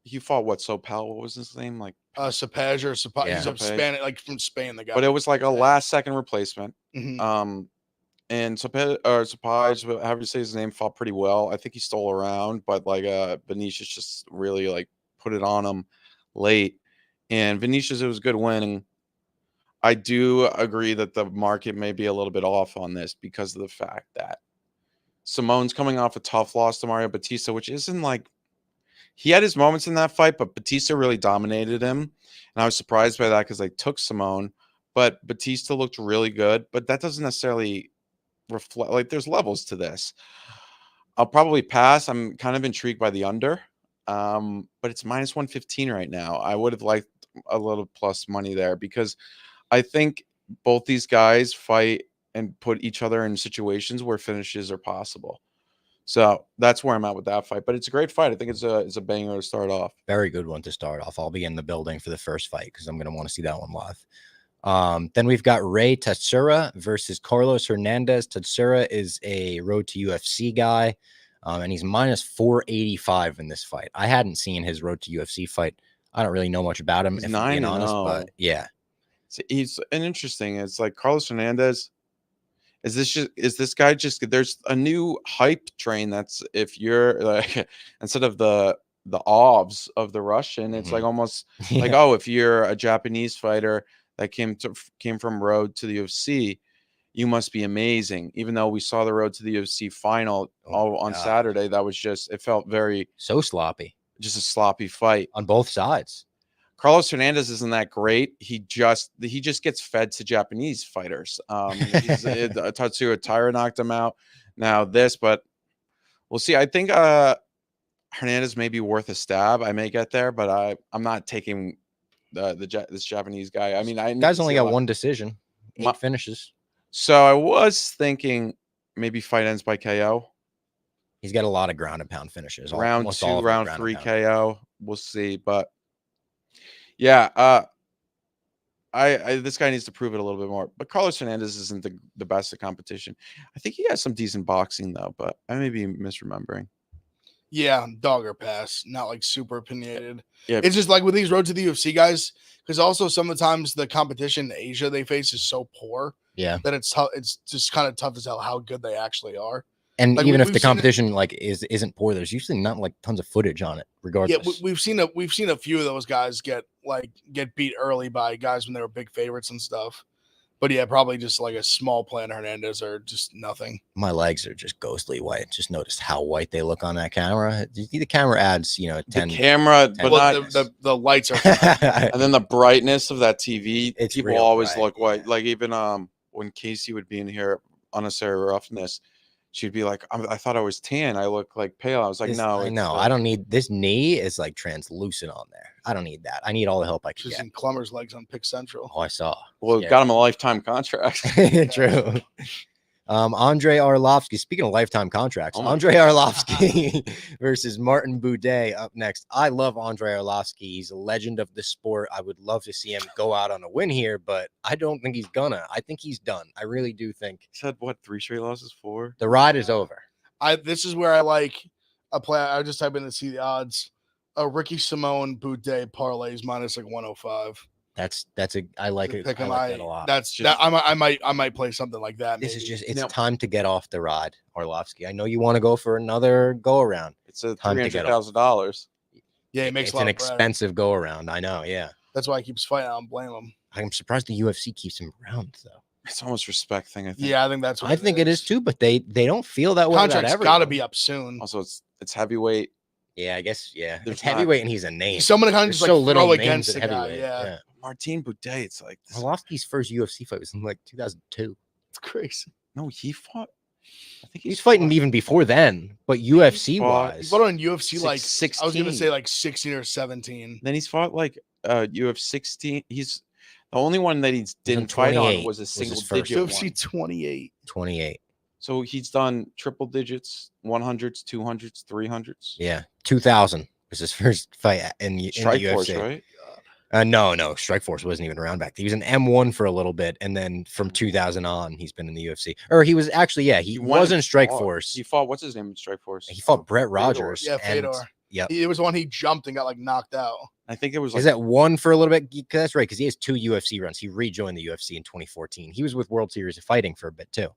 He fought Sopel? What was his name? Like Sapaj or Sapaj. Yeah. He's a Spanish, like from Spain. The guy, but it was like a last-second replacement. Mm-hmm. And Sapaj, however you say his name, fought pretty well. I think he stole around, but like Vinicius just really like put it on him late. And Vinicius, it was a good win. And I do agree that the market may be a little bit off on this because of the fact that Simon's coming off a tough loss to Mario Batista, which isn't like, he had his moments in that fight, but Batista really dominated him. And I was surprised by that because I took Simón, but Batista looked really good. But that doesn't necessarily reflect, like, there's levels to this. I'll probably pass. I'm kind of intrigued by the under, but it's minus 115 right now. I would have liked a little plus money there because I think both these guys fight and put each other in situations where finishes are possible. So that's where I'm at with that fight. But it's a great fight. I think it's a banger to start off. Very good one to start off. I'll be in the building for the first fight because I'm going to want to see that one live. Then we've got Ray Tatsura versus Carlos Hernandez. Tatsura is a road to UFC guy, and he's minus 485 in this fight. I hadn't seen his road to UFC fight. I don't really know much about him, if I'm being honest, but yeah. So he's an interesting. It's like Carlos Hernandez. Is this guy just, there's a new hype train that's, if you're like, instead of the OVs of the Russian, it's like almost like, oh, if you're a Japanese fighter that came from road to the UFC, you must be amazing. Even though we saw the road to the UFC final on Saturday, that was just, it felt very so sloppy, just a sloppy fight on both sides. Carlos Hernandez isn't that great. He just gets fed to Japanese fighters. Tatsura Taira knocked him out. Now but we'll see. I think Hernandez may be worth a stab. I may get there, but I'm not taking this Japanese guy. I mean, guy's only got one decision, 8 finishes. So I was thinking maybe fight ends by KO. He's got a lot of ground and pound finishes. Round 2, round 3 KO. We'll see, but. Yeah, this guy needs to prove it a little bit more. But Carlos Hernandez isn't the best of competition. I think he has some decent boxing though, but I may be misremembering. Yeah, dog or pass, not like super opinionated. Yeah, it's just like with these road to the UFC guys, because also sometimes the competition in Asia they face is so poor. Yeah, that it's tough. It's just kind of tough to tell how good they actually are. And like, even if the competition like isn't poor, there's usually not like tons of footage on it. Regardless, yeah, we've seen a few of those guys get beat early by guys when they were big favorites and stuff. But yeah, probably just like a small play on Hernandez or just nothing. My legs are just ghostly white. Just noticed how white they look on that camera. The camera adds, 10. The camera, 10 but not the lights are. And then the brightness of that TV. People always bright, look white. Like even when Casey would be in here, unnecessary roughness, she'd be like, I thought I was tan. I look like pale. I was like, no. I know. I don't need this. Knee is like translucent on there. I don't need that. I need all the help I can just get. in Klummer's legs on Pick Central. Oh, I saw. Well, got him a lifetime contract. True. Andre Arlovsky. Speaking of lifetime contracts, Andre Arlovsky versus Martin Boudet up next. I love Andre Arlovsky. He's a legend of the sport. I would love to see him go out on a win here, but I don't think he's gonna. I think he's done. I really do think. He said what? 3 straight losses? 4. The ride is over. This is where I like a play. I just type in to see the odds. Ricky Simone Boudet parlays minus like 105. I like it. I like that a lot. I might play something like that. This is just it's time to get off the ride, Arlovsky. I know you want to go for another go around. It's a $300,000. Yeah, it makes it's an expensive go around. I know. Yeah, that's why he keeps fighting. I don't blame him. I'm surprised the UFC keeps him around though. It's almost respect thing. I think. Yeah, I think that's what I think it is too. But they don't feel that way. Contract's got to be up soon. Also, it's heavyweight. Yeah, I guess. Yeah, There's it's heavyweight, and he's a name. Someone kind of just so like little throw against the heavyweight. guy. Yeah. Martin Boudet. It's like Arlovsky's first UFC fight was in like 2002. It's crazy. No, he fought. I think he's fighting even before then. But UFC wise, he fought on UFC like 16. I was gonna say like 16 or 17. Then he's fought like UFC 16. He's the only one that he didn't fight on was a single digit. UFC 28. 28. So he's done triple digits, 100s, 200s, 300s. Yeah, 2000 was his first fight in the Strikeforce, UFC. Right? No, Strikeforce wasn't even around back then. He was an M1 for a little bit, and then from 2000 on, he's been in the UFC. Or he was actually, he was in Strikeforce. He fought what's his name in Strikeforce? He fought Brett Rogers. Yeah, Fedor. Yeah, it was one he jumped and got like knocked out. I think it was. Like, is that one for a little bit? That's right, because he has 2 UFC runs. He rejoined the UFC in 2014. He was with World Series of Fighting for a bit too.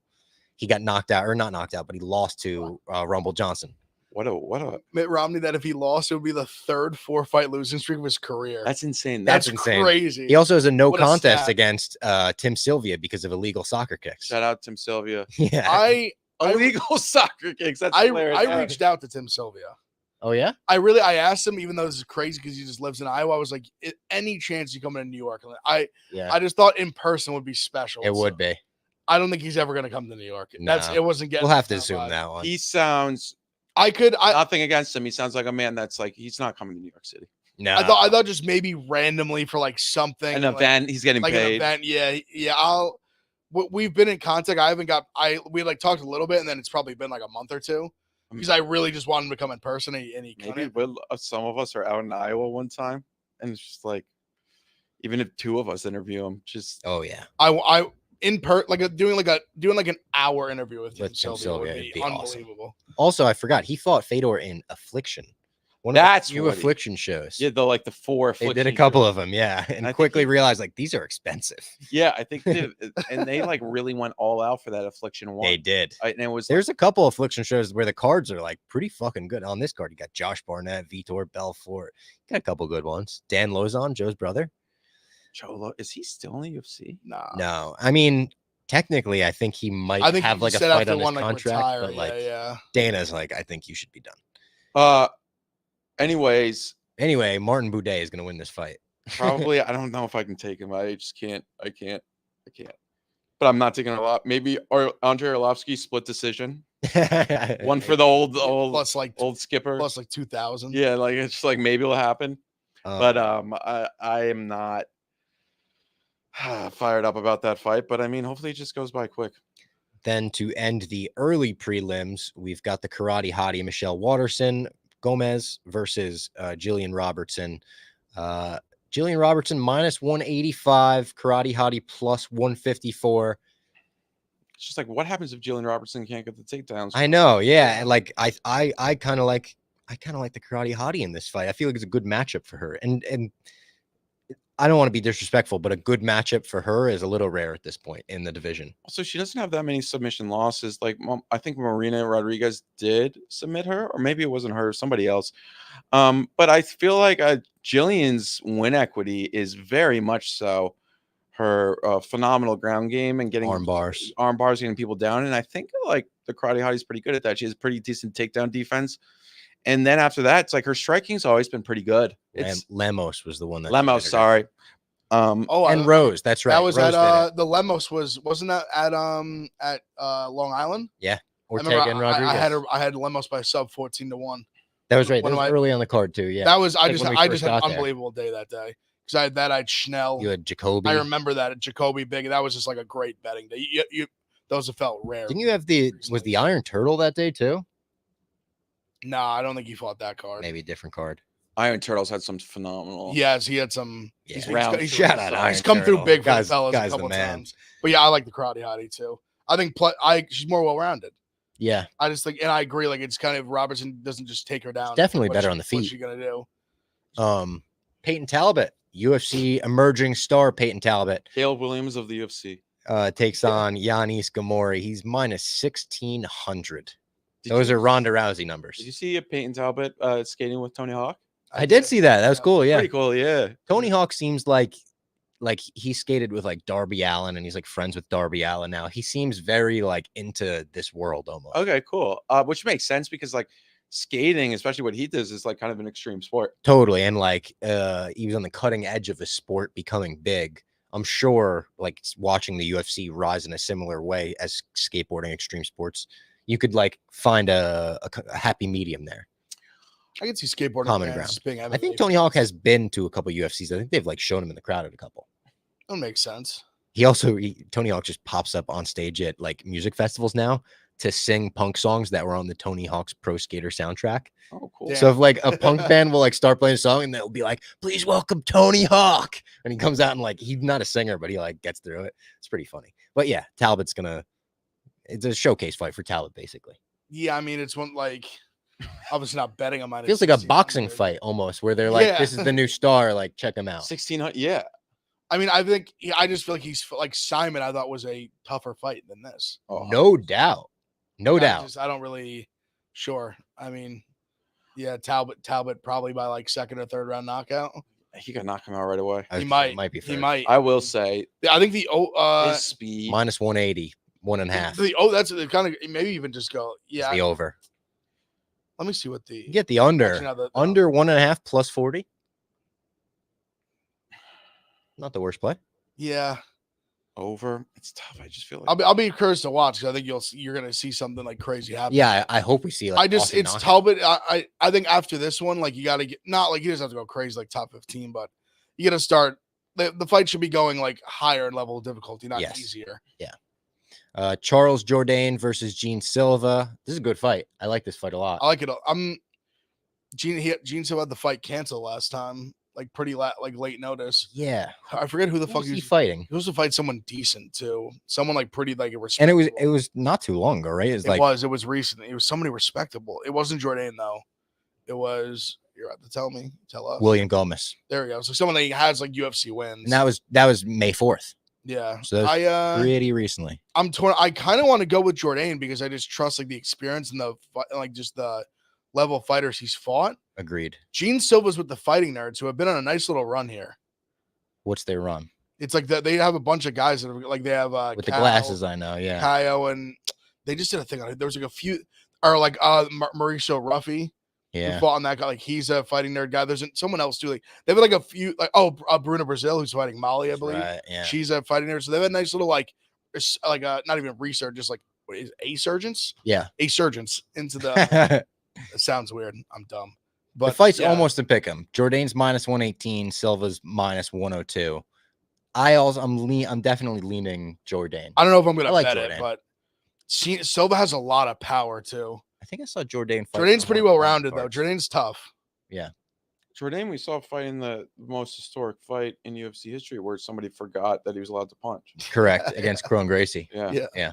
He got knocked out, or not knocked out, but he lost to Rumble Johnson. What a Mitt Romney, that if he lost, it would be the 3rd 4-fight losing streak of his career. That's insane. That's insane. Crazy. He also has a no contest against Tim Sylvia because of illegal soccer kicks. Shout out Tim Sylvia. Yeah. Illegal soccer kicks. That's I reached out to Tim Sylvia. Oh yeah? I asked him, even though this is crazy because he just lives in Iowa. I was like, any chance you come into New York? I just thought in person would be special. It would be. I don't think he's ever going to come to New York. No. It wasn't getting. We'll have to assume that one. He sounds. Nothing against him. He sounds like a man that's like he's not coming to New York City. No, I thought just maybe randomly for like something, an event. He's getting paid. An event. Yeah. We've been in contact. We like talked a little bit, and then it's probably been like a month or 2 because I really just wanted him to come in person, and he maybe some of us are out in Iowa one time, and it's just like even if 2 of us interview him, just doing an hour interview with Tim Sylvia would be unbelievable. Awesome. Also, I forgot he fought Fedor in Affliction. That's new Affliction shows. Yeah, the 4 Affliction. They did a couple of them, yeah, and quickly realized like these are expensive. Yeah, I think they like really went all out for that Affliction one. They did. And it was there's a couple of Affliction shows where the cards are like pretty fucking good. On this card, you got Josh Barnett, Vitor Belfort, got a couple good ones. Dan Lozon, Joe's brother. Is he still in the UFC? No. I mean, technically, I think he might have like a fight on his contract, but like Dana's like, I think you should be done. Anyway, Martin Boudet is going to win this fight. Probably. I don't know if I can take him. I just can't. I can't. But I'm not taking a lot. Maybe Andre Arlovsky split decision. One for the old plus like old skipper plus like 2,000. Yeah, like it's just like maybe it'll happen. But I am not fired up about that fight. But I mean, hopefully it just goes by quick. Then to end the early prelims, we've got the karate hottie Michelle Waterson Gomez versus Jillian Robertson. Jillian Robertson minus 185, karate hottie plus 154. It's just like, what happens if Jillian Robertson can't get the takedowns? I know, yeah. And like I kind of like the karate hottie in this fight. I feel like it's a good matchup for her. And I don't want to be disrespectful, but a good matchup for her is a little rare at this point in the division. Also, she doesn't have that many submission losses. Like, I think Marina Rodriguez did submit her, or maybe it wasn't her, somebody else. But I feel like Jillian's win equity is very much so her phenomenal ground game and getting arm bars, getting people down. And I think like the Karate Hottie's pretty good at that. She has pretty decent takedown defense. And then after that, it's like her striking's always been pretty good. Lemos was the one that Lemos, sorry. And Rose, that's right. That was Rose at the Lemos wasn't that at Long Island? Yeah. Ortega and Rodriguez. I had Lemos by sub 14-1. That was right. That was early on the card too. Yeah. That was I just had an unbelievable day that day. Because I had Schnell. You had Jacoby. I remember that at Jacoby big. That was just like a great betting day. Those have felt rare. Didn't you have was the Iron Turtle that day too? No, I don't think he fought that card. Maybe a different card. Iron Turtles had some phenomenal. Yes, he had some. Yeah. He's come through big for the fellas a couple times. But yeah, I like the Karate Hottie too. I think she's more well rounded. Yeah, I just think, and I agree. Like it's kind of Robertson doesn't just take her down. It's definitely better on the feet. What's she gonna do? Peyton Talbot, UFC emerging star. Peyton Talbot, Caleb Williams of the UFC, takes on Yanis Gamori. He's minus 1,600. Those are Ronda Rousey numbers. Did you see Peyton Talbot skating with Tony Hawk? I did see that. That was cool. Yeah, pretty cool. Yeah, Tony Hawk seems like he skated with like Darby Allin, and he's like friends with Darby Allin now. He seems very like into this world almost. Okay, cool. Which makes sense because like skating, especially what he does, is like kind of an extreme sport. Totally, and like he was on the cutting edge of the sport becoming big. I'm sure like watching the UFC rise in a similar way as skateboarding, extreme sports, you could like find a happy medium there. I can see skateboarding common ground. I think Tony Hawk has been to a couple UFCs. I think they've like shown him in the crowd at a couple. That makes sense. Tony Hawk just pops up on stage at like music festivals now to sing punk songs that were on the Tony Hawk's Pro Skater soundtrack. Oh, cool. Damn. So if like a punk band will like start playing a song and they'll be like, "Please welcome Tony Hawk," and he comes out and like he's not a singer, but he like gets through it. It's pretty funny. But yeah, it's a showcase fight for Talbot basically. Yeah, I mean it's one like. Obviously not betting on mine. Feels like a boxing fight almost, where they're like, "This is the new star. Like, check him out." 1,600. Yeah. I mean, I think I just feel like he's like Simon. I thought was a tougher fight than this. Oh, no doubt, no doubt. I don't really sure. I mean, yeah, Talbot probably by like second or third round knockout. He could knock him out right away. He might be. Third. He might. I will say. I think the his speed minus 180, 1.5. That's the kind of maybe even just go. Yeah, it's the over. Let me see what you get the under 1.5 plus 40. Not the worst play. Yeah, over. It's tough. I just feel like I'll be curious to watch because I think you're gonna see something like crazy happen. Yeah, I hope we see. Like it's Talbot. I think after this one, like you got to get not like he doesn't have to go crazy like top 15, but you got to start. The fight should be going like higher level of difficulty, not easier. Yeah. Charles Jourdain versus Gene Silva. This is a good fight. I like this fight a lot. I like it. Gene Silva had the fight canceled last time, like pretty late notice. Yeah, I forget who the fuck he was fighting. He was to fight someone decent too, someone like pretty like respectable. And it was not too long ago, right? It was recent. It was somebody respectable. It wasn't Jourdain though. It was. You're about to tell us. William Gomez. There we go. So someone that has like UFC wins. And that was May 4th. Yeah. So pretty recently. I'm torn. I kind of want to go with Jourdain because I just trust like the experience and the like just the level of fighters he's fought. Agreed. Gene Silva's with the Fighting Nerds who have been on a nice little run here. What's their run? It's like they have a bunch of guys that are like they have with the glasses. I know. Yeah. Kaio and they just did a thing on it. There was like a few or like Mauricio Ruffy. Yeah, who fought on that guy. Like he's a Fighting Nerd guy. There's someone else too. Like they have like a few. Like Bruna Brazil, who's fighting Molly, I believe. Right, yeah, she's a Fighting Nerd. So they have a nice little like not even research, just like what is a surgeons? Yeah, a surgeons into the. It sounds weird. I'm dumb. But the fight's almost a pick 'em. Jourdain's minus 118. Silva's minus 102. I'm definitely leaning Jourdain. I don't know if I'm gonna bet it, but Silva has a lot of power too. I think I saw Jourdain fight. Jourdain's pretty well rounded though. Jourdain's tough. Yeah. Jourdain, we saw fighting the most historic fight in UFC history where somebody forgot that he was allowed to punch. Correct. Against Kron Gracie. Yeah.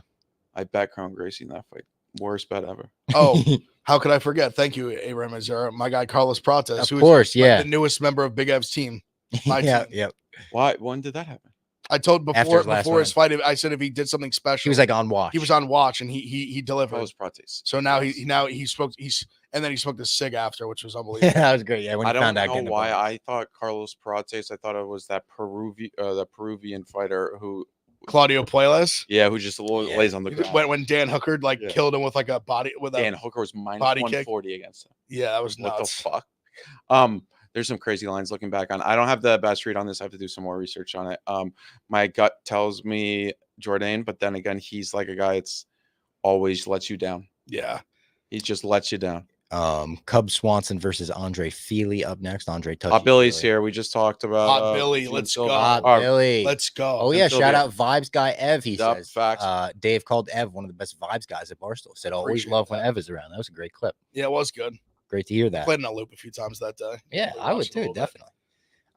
I bet Kron Gracie in that fight. Worst bet ever. Oh, how could I forget? Thank you, Abraham Azura. My guy Carlos Prates. Of course, like the newest member of Big Ev's team. My team. Yep. Why? When did that happen? I told before his fight, I said if he did something special, he was like on watch. He was on watch, and he delivered. So now he spoke. And then he smoked a cig after, which was unbelievable. That was great. Yeah, when I don't know why I thought Carlos Prates. I thought it was that Peruvian fighter who Claudio Puelles. Yeah, who just lays on the ground. When Dan Hooker killed him with like a body Dan Hooker was minus 140 against him. Yeah, that was nuts. What the fuck? There's some crazy lines looking back on. I don't have the best read on this. I have to do some more research on it. My gut tells me Jourdain, but then again, he's like a guy that's always lets you down. Yeah, he just lets you down. Cub Swanson versus Andre Feely up next. Andre Touchy. Billy's here. We just talked about Hot Billy. Let's go. Billy. Let's go. Oh yeah, shout out Vibes guy Ev. He says. Facts. Dave called Ev one of the best Vibes guys at Barstool. Said always love when Ev is around. That was a great clip. Yeah, it was good. Great to hear that. Played in a loop a few times that day. Yeah, I would too, definitely.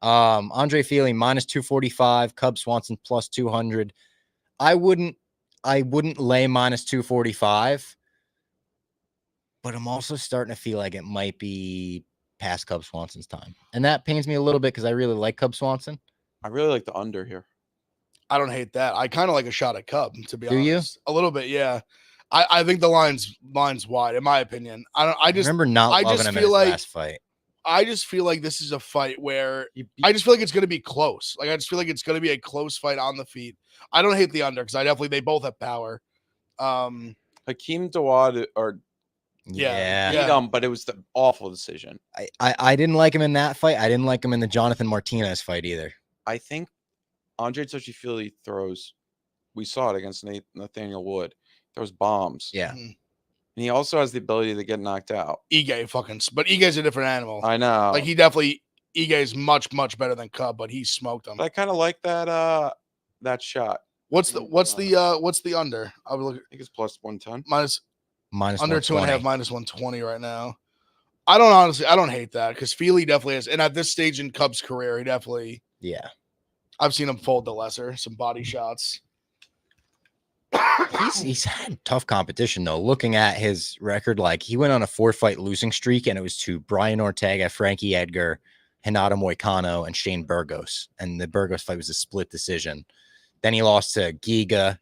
Andre Feely minus 245, Cub Swanson plus 200. I wouldn't lay minus 245, but I'm also starting to feel like it might be past Cub Swanson's time. And that pains me a little bit because I really like Cub Swanson. I really like the under here. I don't hate that. I kind of like a shot at Cub, to be honest. Do you? A little bit, yeah. I think the line's wide, in my opinion. I remember not loving him in his last fight. I just feel like this is a fight where I just feel like it's going to be close. Like I just feel like it's going to be a close fight on the feet. I don't hate the under because they both have power. Hakeem Dawad or but it was the awful decision. I didn't like him in that fight. I didn't like him in the Jonathan Martinez fight either. I think Andre Touchy-Feely throws. We saw it against Nathaniel Wood. Throws bombs. Yeah. And he also has the ability to get knocked out. But Ige's a different animal. I know. Like Ige is much, much better than Cub, but he smoked him. But I kind of like that shot. What's the under? I think it's plus 110. Minus under 2.5, minus 120 right now. I don't hate that because Feely definitely is. And at this stage in Cub's career, he definitely I've seen him fold the lesser, some body shots. He's had tough competition though. Looking at his record, like he went on a 4-fight losing streak, and it was to Brian Ortega, Frankie Edgar, Renato Moicano, and Shane Burgos. And the Burgos fight was a split decision. Then he lost to Giga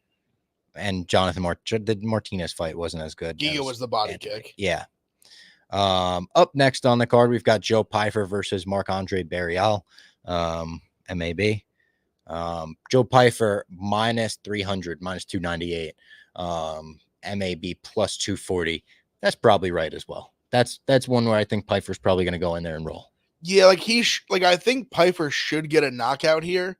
and Jonathan The Martinez fight wasn't as good. Giga was the body kick. Yeah. Up next on the card, we've got Joe Pyfer versus Marc-Andre Barrial, MAB. Joe Pyfer minus 300, minus 298, MAB plus 240. That's probably right as well. That's one where I think Pyfer's probably going to go in there and roll. Yeah, I think Pyfer should get a knockout here,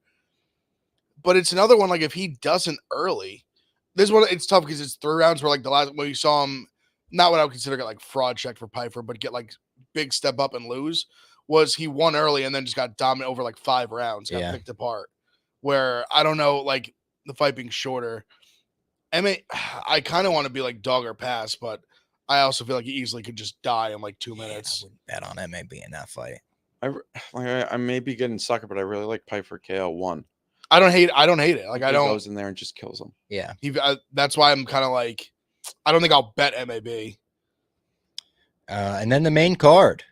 but it's another one. Like if he doesn't early, this one it's tough because it's 3 rounds where like the last when you saw him, not what I would consider like fraud check for Pyfer, but get like big step up and lose. Was he won early and then just got dominant over like 5 rounds, got picked apart. Where I don't know, like the fight being shorter. I kind of want to be like dog or pass, but I also feel like he easily could just die in like 2 minutes. I wouldn't bet on MAB in that fight. I may be getting sucker, but I really like Pyfer KO 1. I don't hate it. Like he goes in there and just kills him. Yeah, that's why I'm kind of like I don't think I'll bet MAB. And then the main card.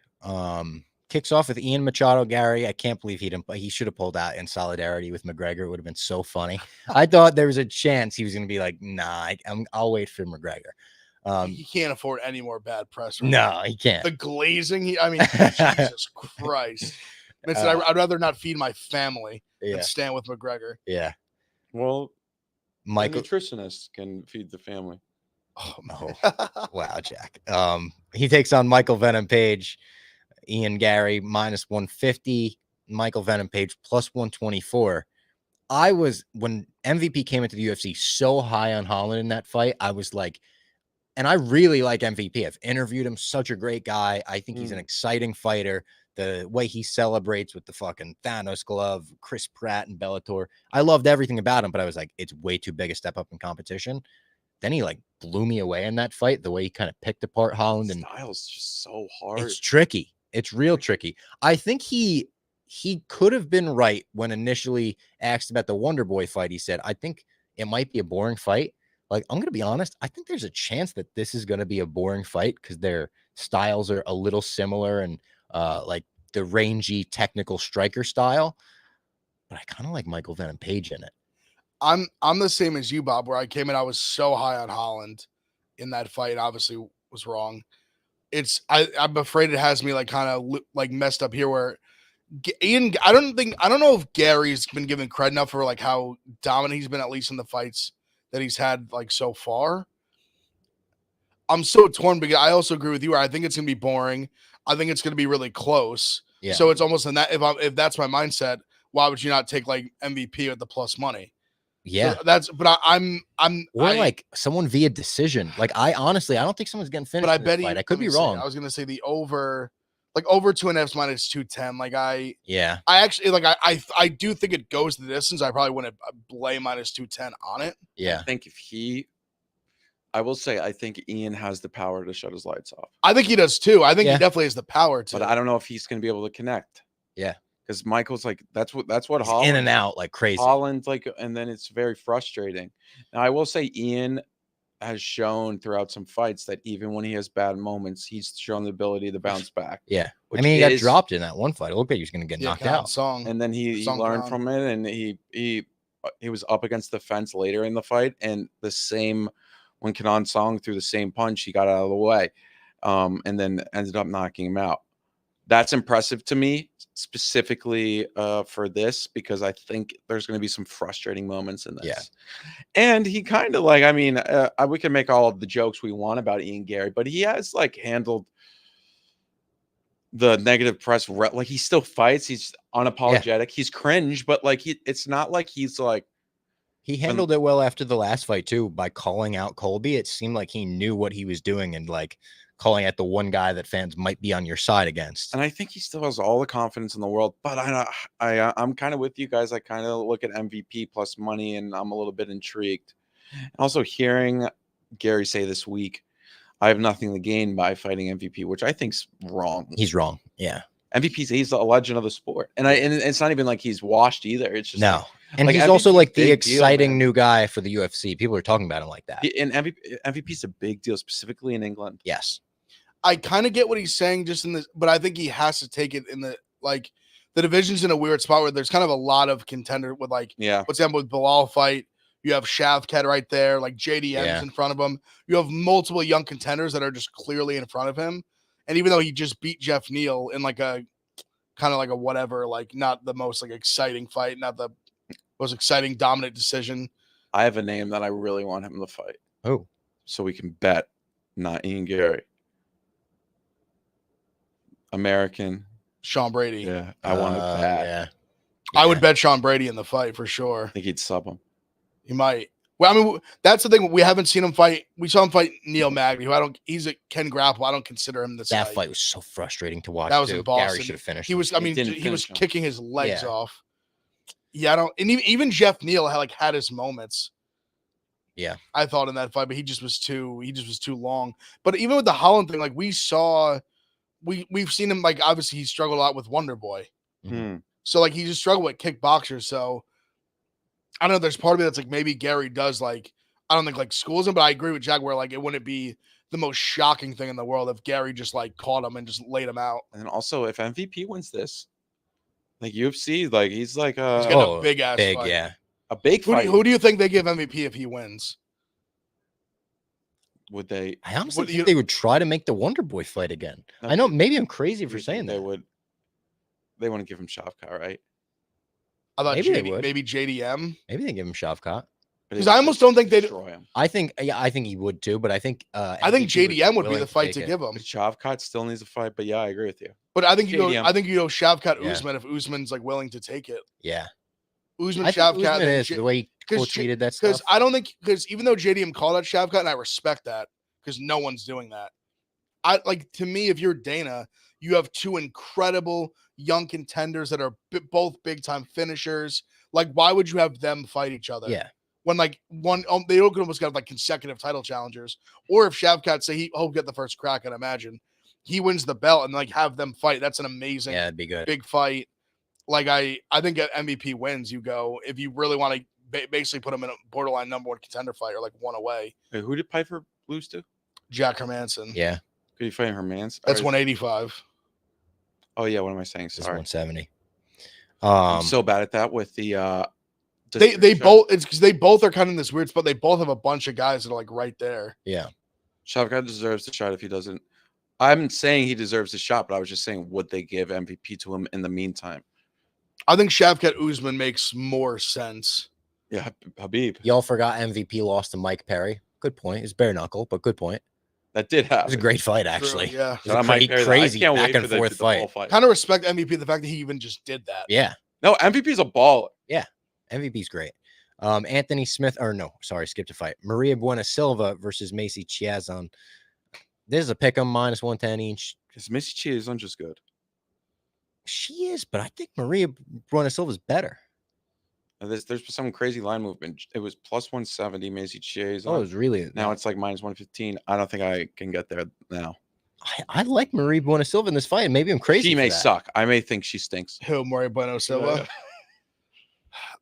Kicks off with Ian Machado Gary. I can't believe he should have pulled out in solidarity with McGregor. It would have been so funny. I thought there was a chance he was going to be like, nah, I'll wait for McGregor. He can't afford any more bad press. Right now. He can't. The glazing. Jesus Christ. I'd rather not feed my family than stand with McGregor. Yeah. Well, Michael, the nutritionist can feed the family. Oh, no. Wow, Jack. He takes on Michael Venom Page. Ian Gary minus 150, Michael Venom Page plus 124. When MVP came into the UFC so high on Holland in that fight, I was like, and I really like MVP. I've interviewed him, such a great guy. I think he's an exciting fighter. The way he celebrates with the fucking Thanos glove, Chris Pratt and Bellator. I loved everything about him, but I was like, it's way too big a step up in competition. Then he like blew me away in that fight. The way he kind of picked apart Holland and style's just so hard. It's tricky. It's real tricky. I think he could have been right when initially asked about the Wonder Boy fight. He said, I think it might be a boring fight. Like, I'm going to be honest. I think there's a chance that this is going to be a boring fight because their styles are a little similar and like the rangy technical striker style. but I kind of like Michael Venom Page in it. I'm the same as you, Bob, where I came in, I was so high on Holland in that fight. Obviously was wrong. I'm afraid it has me like kind of like messed up here where Ian, I don't know if Gary's been given credit enough for like how dominant he's been, at least in the fights that he's had like so far. I'm so torn because I also agree with you where I think it's gonna be boring. I think it's gonna be really close. Yeah. So it's almost in that if that's my mindset, why would you not take like MVP with the plus money? Yeah, so I'm like someone via decision. Like I don't think someone's getting finished. But I bet I could be wrong. I was gonna say the over, like over 2.5 minus 210. Like I actually like I do think it goes the distance. I probably wouldn't lay minus 210 on it. Yeah, I think I will say I think Ian has the power to shut his lights off. I think he does too. I think he definitely has the power to. But I don't know if he's gonna be able to connect. Yeah. Because Michael's like that's what He's Holland, in and out like crazy. Holland's like, and then it's very frustrating. Now I will say Ian has shown throughout some fights that even when he has bad moments, he's shown the ability to bounce back. Yeah, I mean he got dropped in that one fight. It looked like he was going to get knocked out. And then he learned from it, and he was up against the fence later in the fight, and the same when Kenan Song threw the same punch, he got out of the way, and then ended up knocking him out. That's impressive to me, specifically for this, because I think there's going to be some frustrating moments in this. Yeah. And he kind of like, I mean, we can make all of the jokes we want about Ian Gary, but he has like handled the negative press. Like he still fights. He's unapologetic. Yeah. He's cringe, but like it's not like he's like. He handled it well after the last fight too, by calling out Colby. It seemed like he knew what he was doing and like calling out the one guy that fans might be on your side against. And I think he still has all the confidence in the world, but I'm kind of with you guys. I kind of look at MVP plus money and I'm a little bit intrigued. And also hearing Gary say this week, I have nothing to gain by fighting MVP, which I think's wrong. He's wrong. Yeah. he's a legend of the sport. And it's not even like he's washed either. It's just no. And like, he's also like the exciting new guy for the UFC. People are talking about him like that. And MVP's a big deal, specifically in England. Yes. I kind of get what he's saying just in this, but I think he has to take it in the, like the division's in a weird spot where there's kind of a lot of contender with like, what's happened with Bilal fight. You have Shavkat right there, like JDM's in front of him. You have multiple young contenders that are just clearly in front of him. And even though he just beat Jeff Neal in like a kind of like a whatever, like not the most like exciting fight, not the most exciting dominant decision. I have a name that I really want him to fight. Oh, so we can bet, not Ian Gary. American Sean Brady. Yeah, I want to bet. Yeah. I would bet Sean Brady in the fight for sure. I think he'd sub him. He might. Well, I mean, that's the thing. We haven't seen him fight. We saw him fight Neil Magny, who he's a Can grapple. I don't consider him this. That fight was so frustrating to watch. That was in Boston. Gary should have finished. He was. I mean, he was kicking his legs off. Yeah, I don't. And even Jeff Neal had his moments. Yeah, I thought in that fight, but he just was too long. But even with the Holland thing, like we've seen him, like obviously he struggled a lot with Wonder Boy. Mm-hmm. So like he just struggled with kickboxers. So I don't know. There's part of me that's like maybe Gary does like, I don't think like schools him, but I agree with Jack where like it wouldn't be the most shocking thing in the world if Gary just like caught him and just laid him out. And also if MVP wins this, like UFC, like he's like he's got a big ass fight. Yeah. A big fight. Who do you think they give MVP if he wins? Would they? I honestly think they would try to make the Wonder Boy fight again. I know maybe I'm crazy for saying that. They want to give him Shavkat, right? I thought maybe JDM. Maybe they give him Shavkat. Because I almost don't think they'd destroy him. I think he would too, but I think JDM would be the fight to give him. Shavkat still needs a fight, but yeah, I agree with you. But I think you go Shavkat Usman if Usman's like willing to take it. Yeah. Usman Shavkat is the way he tweeted that stuff. Because I don't think even though JDM called out Shavkat, and I respect that because no one's doing that. To me, if you're Dana, you have two incredible young contenders that are both big time finishers. Like, why would you have them fight each other? Yeah. When like they almost got like consecutive title challengers, or if Shavkat say he'll get the first crack, and imagine he wins the belt and like have them fight. That's an amazing, it'd be good big fight. Like I think at MVP wins, you go if you really want to basically put him in a borderline number one contender fight or like one away. Wait, who did Piper lose to? Jack Hermanson. Yeah. Could you fight Hermanson? That's 185. Oh yeah, what am I saying? Sorry, 170. I'm so bad at that with the. They both. It's because they both are kind of in this weird spot. They both have a bunch of guys that are like right there. Yeah. Shavkat deserves the shot if he doesn't. I'm saying he deserves the shot, but I was just saying, would they give MVP to him in the meantime? I think Shavkat Usman makes more sense. Yeah, Habib. Y'all forgot MVP lost to Mike Perry. Good point. It's bare knuckle, but good point. That did happen. It was a great fight, actually. True, yeah. It was a crazy back and forth fight. Kind of respect MVP the fact that he even just did that. Yeah. No, MVP's a baller. Yeah. MVP's great. Anthony Smith, or no, sorry, skipped a fight. Maria Buena Silva versus Macy Chiasson. This is a pick 'em minus 110 each. Is Macy Chiasson just good? She is, but I think Maria Buena Silva's better. There's some crazy line movement. It was plus 170, Macy Chiasson. Oh, it was really. Now it's like minus 115. I don't think I can get there now. I like Maria Buena Silva in this fight. Maybe I'm crazy. She may suck. I may think she stinks. Who, Maria Buena Silva?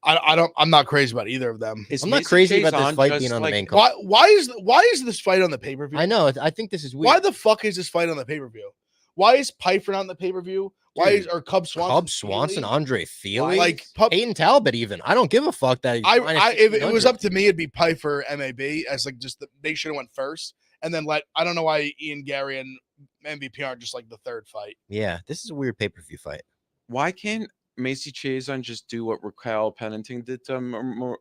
I'm not crazy about either of them. I'm not crazy about this fight being on the main card. Why is this fight on the pay-per-view? I know. I think this is weird. Why the fuck is this fight on the pay-per-view? Why is Piper not on the pay-per-view? Why is Cub Swanson, Andre Feely, like Peyton Talbot? Even I don't give a fuck that. If it was up to me, it'd be Piper MAB as like just they should have went first, and then I don't know why Ian Gary and MVP aren't just like the third fight. Yeah, this is a weird pay-per-view fight. Why can't Macy Chiasson just do what Raquel Pennington did to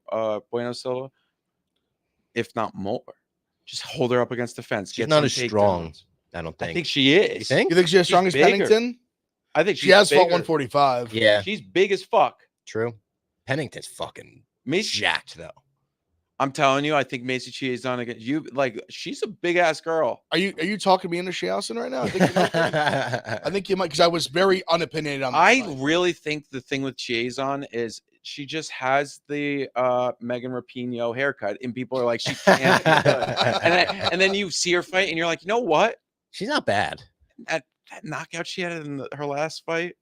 Buena Silva? If not more, just hold her up against the fence. She's not as strong. I don't think. I think she is. You think? You think she's as strong as Pennington? I think she has fought 145. Yeah, she's big as fuck. True. Pennington's fucking jacked though. I'm telling you, I think Macy Chiasson against you. Like, she's a big ass girl. Are you talking me into Chiasson right now? I think you might, because I was very unopinionated on. Really think the thing with Chiasson is she just has the Megan Rapinoe haircut, and people are like, she can't be good. And then you see her fight, and you're like, you know what? She's not bad. That knockout she had in her last fight.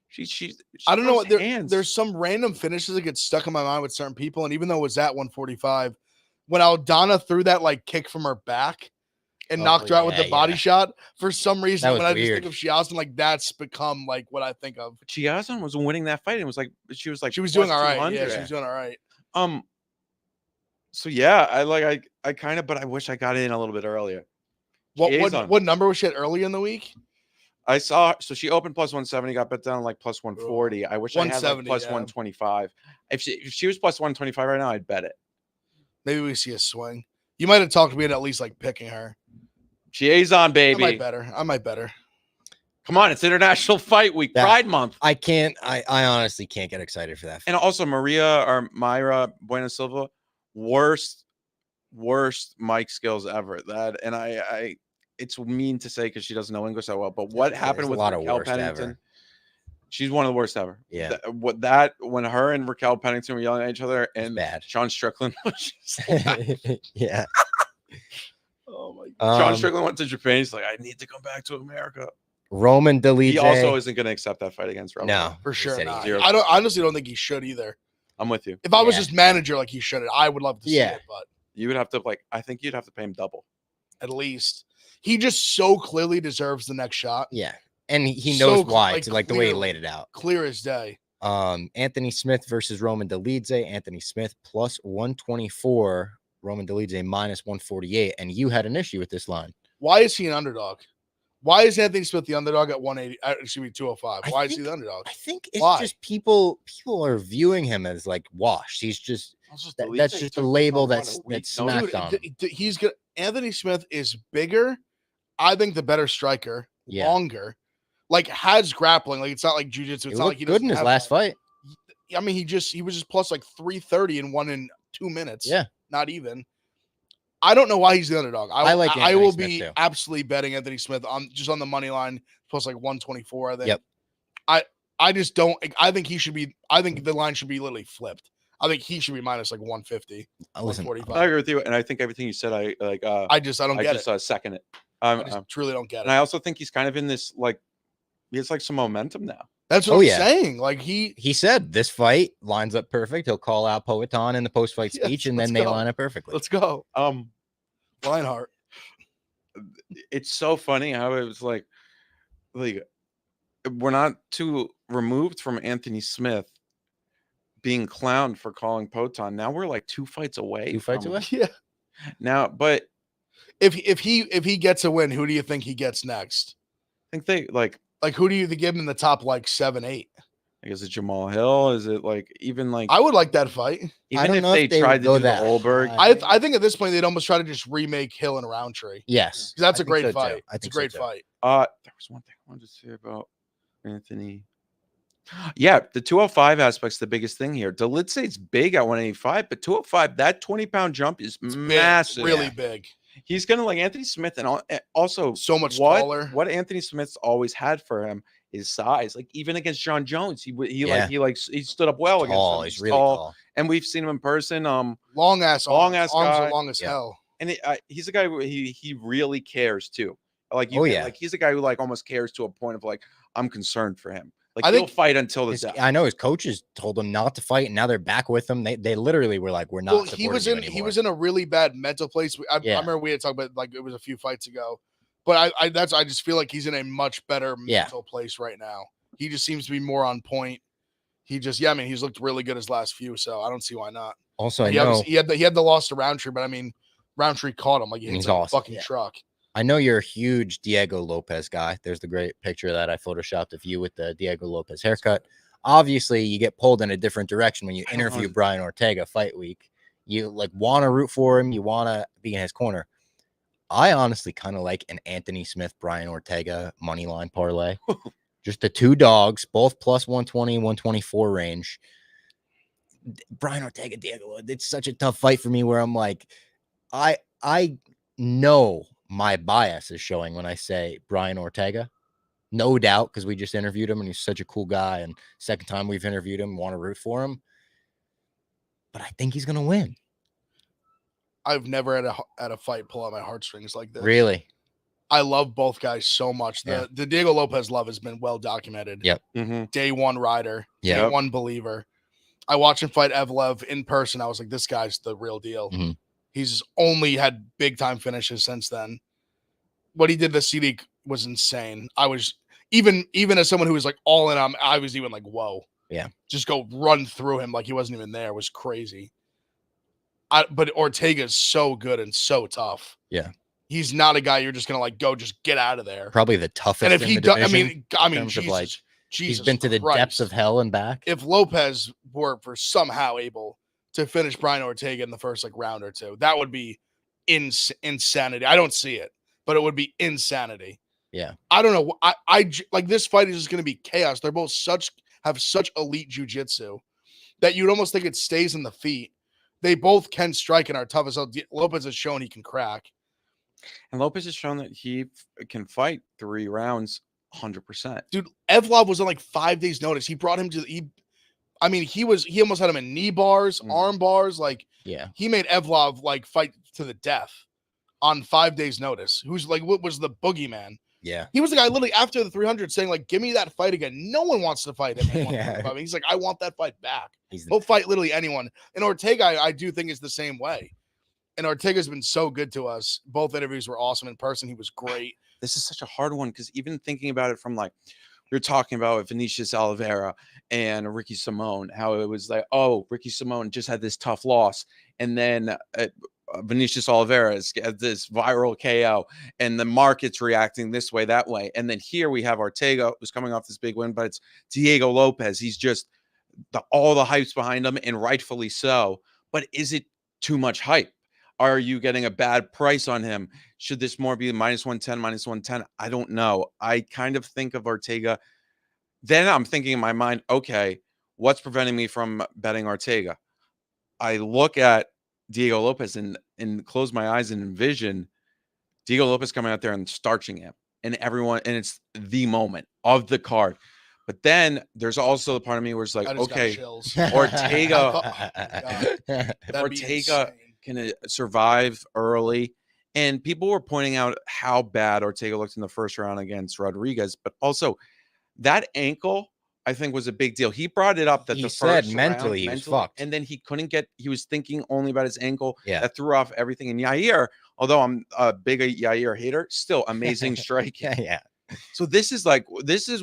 She I don't know what there's some random finishes that get stuck in my mind with certain people, and even though it was at 145, when Aldana threw that like kick from her back and knocked her out with the body shot, for some reason when I just think of Chiasson, like that's become like what I think of. Chiasson was winning that fight and was like she was doing all right. Yeah, she was doing all right. So yeah, I kind of, but I wish I got in a little bit earlier. What number was she at early in the week? I saw, so she opened plus 170, got bet down like plus 140. I wish I had like plus 125. If she was plus 125 right now, I'd bet it. Maybe we see a swing. You might have talked me into at least like picking her. Chiasson, baby. I might bet her. Come on, it's International Fight Week, Pride Month. I honestly can't get excited for that. And also Myra Buena Silva, worst mic skills ever. It's mean to say because she doesn't know English that well, but what happened with Raquel Pennington? She's one of the worst ever. Yeah. When her and Raquel Pennington were yelling at each other, and bad. Sean Strickland was just yeah. Oh my God. Sean Strickland went to Japan. He's like, I need to come back to America. Roman Dolidze. He also isn't going to accept that fight against Roman. No, for sure not. I honestly don't think he should either. I'm with you. If I was just manager like he should, I would love to see it, but you would have to I think you'd have to pay him double. At least. He just so clearly deserves the next shot. Yeah. And he knows why, to the way he laid it out. Clear as day. Anthony Smith versus Roman Dolidze. Anthony Smith plus 124. Roman Dolidze minus 148. And you had an issue with this line. Why is he an underdog? Why is Anthony Smith the underdog at 180? Excuse me, 205. Why is he the underdog? I think it's just people are viewing him as like washed. He's just that's just a label that's smacked on him. Anthony Smith is bigger. I think the better striker, longer, has grappling. It's not like jiu-jitsu. It's not like he good in his last fight. I mean, he was just plus 330 and won in 2 minutes. Yeah, not even. I don't know why he's the underdog. I will be too. Absolutely betting Anthony Smith on the money line plus 124. I think. Yep. I just don't. I think he should be. I think the line should be literally flipped. I think he should be minus 150. Listen, 145. I agree with you, and I think everything you said, I don't get it. Second it. I truly don't get it. And I also think he's kind of in this he has some momentum now. That's what I'm saying. He said this fight lines up perfect. He'll call out Poatan in the post-fight speech, and then they line up perfectly. Let's go. Lionheart. It's so funny how it was like we're not too removed from Anthony Smith being clowned for calling Poton. Now we're like 2 fights away. 2 fights away? Yeah. Now, but if he gets a win, who do you think he gets next? I think they like who do you give him in the top like 7, 8? Like, is it Jamal Hill? Is it like even like I would like that fight. Even if they tried to do the Goldberg. I think at this point they'd almost try to just remake Hill and Roundtree. Yes. Because that's a great fight. It's a great fight. There was one thing I wanted to say about Anthony. Yeah, the 205 aspect's the biggest thing here. Dolidze's big at 185, but 205, that 20-pound jump is massive. Really big. He's gonna like Anthony Smith, and also so much taller. What Anthony Smith's always had for him is size. Like even against John Jones, he stood up well against him. He's really tall, and we've seen him in person. Long ass arms guy. Are long as hell. And he's a guy who he really cares too. Like like he's a guy who like almost cares to a point of like I'm concerned for him. Like he'll fight until the death. I know his coaches told him not to fight, and now they're back with him. They literally were like, "We're not." Well, he was in a really bad mental place. I remember we had talked about like it was a few fights ago, but I just feel like he's in a much better mental place right now. He just seems to be more on point. He just he's looked really good his last few, so I don't see why not. Also, he had the loss to Roundtree, but I mean Roundtree caught him like he's like awesome. A fucking truck. I know you're a huge Diego Lopez guy. There's the great picture that I photoshopped of you with the Diego Lopez haircut. Obviously, you get pulled in a different direction when you interview Brian Ortega fight week. You like want to root for him. You want to be in his corner. I honestly kind of like an Anthony Smith, Brian Ortega money line parlay. Just the 2 dogs, both plus 120, 124 range. Brian Ortega, Diego, it's such a tough fight for me where I'm like, I know my bias is showing when I say Brian Ortega, no doubt, because we just interviewed him and he's such a cool guy. And second time we've interviewed him, want to root for him. But I think he's going to win. I've never had a fight pull out my heartstrings like this. Really? I love both guys so much. The Diego Lopez love has been well documented. Yep. Day one rider. Day one believer. I watched him fight Evlev in person. I was like, this guy's the real deal. Mm-hmm. He's only had big time finishes since then. What he did this CD was insane. I was even as someone who was like all in, I was even like, whoa. Yeah. Just go run through him like he wasn't even there. It was crazy. But Ortega's so good and so tough. Yeah. He's not a guy you're just gonna like go just get out of there. Probably the toughest. And if he does, I mean, Jesus, like, he's been to the depths of hell and back. If Lopez were somehow able to finish Brian Ortega in the first like round or two, that would be insanity. I don't see it, but it would be insanity. Yeah. I don't know. I like this fight is just going to be chaos. They're both have such elite jiu-jitsu that you'd almost think it stays in the feet. They both can strike and are tough as hell. Lopez has shown he can crack. And Lopez has shown that he can fight 3 rounds 100%. Dude, Evlov was on like 5 days notice. He brought him to he almost had him in knee bars, arm bars. Like, he made Evlov like fight to the death on 5 days notice. Who's like, what was the boogeyman? Yeah. He was the guy literally after the 300 saying like, give me that fight again. No one wants to fight him. He's like, I want that fight back. He'll fight literally anyone. And Ortega, I do think is the same way. And Ortega's been so good to us. Both interviews were awesome in person. He was great. This is such a hard one because even thinking about it from like, you're talking about Vinicius Oliveira and Ricky Simone, how it was like, oh, Ricky Simone just had this tough loss. And then Vinicius Oliveira has this viral KO and the market's reacting this way, that way. And then here we have Ortega who's coming off this big win, but it's Diego Lopez. He's just all the hype's behind him and rightfully so. But is it too much hype? Are you getting a bad price on him? Should this more be minus 110, minus 110? I don't know. I kind of think of Ortega. Then I'm thinking in my mind, okay, what's preventing me from betting Ortega? I look at Diego Lopez and close my eyes and envision Diego Lopez coming out there and starching him and everyone, and it's the moment of the card. But then there's also the part of me where it's like, okay, Ortega can survive early. And people were pointing out how bad Ortega looked in the first round against Rodriguez, but also that ankle, I think, was a big deal. He brought it up that he said mentally he was fucked, and then he was thinking only about his ankle. Yeah, that threw off everything. And Yair, although I'm a big Yair hater, still amazing striking. Yeah. So this is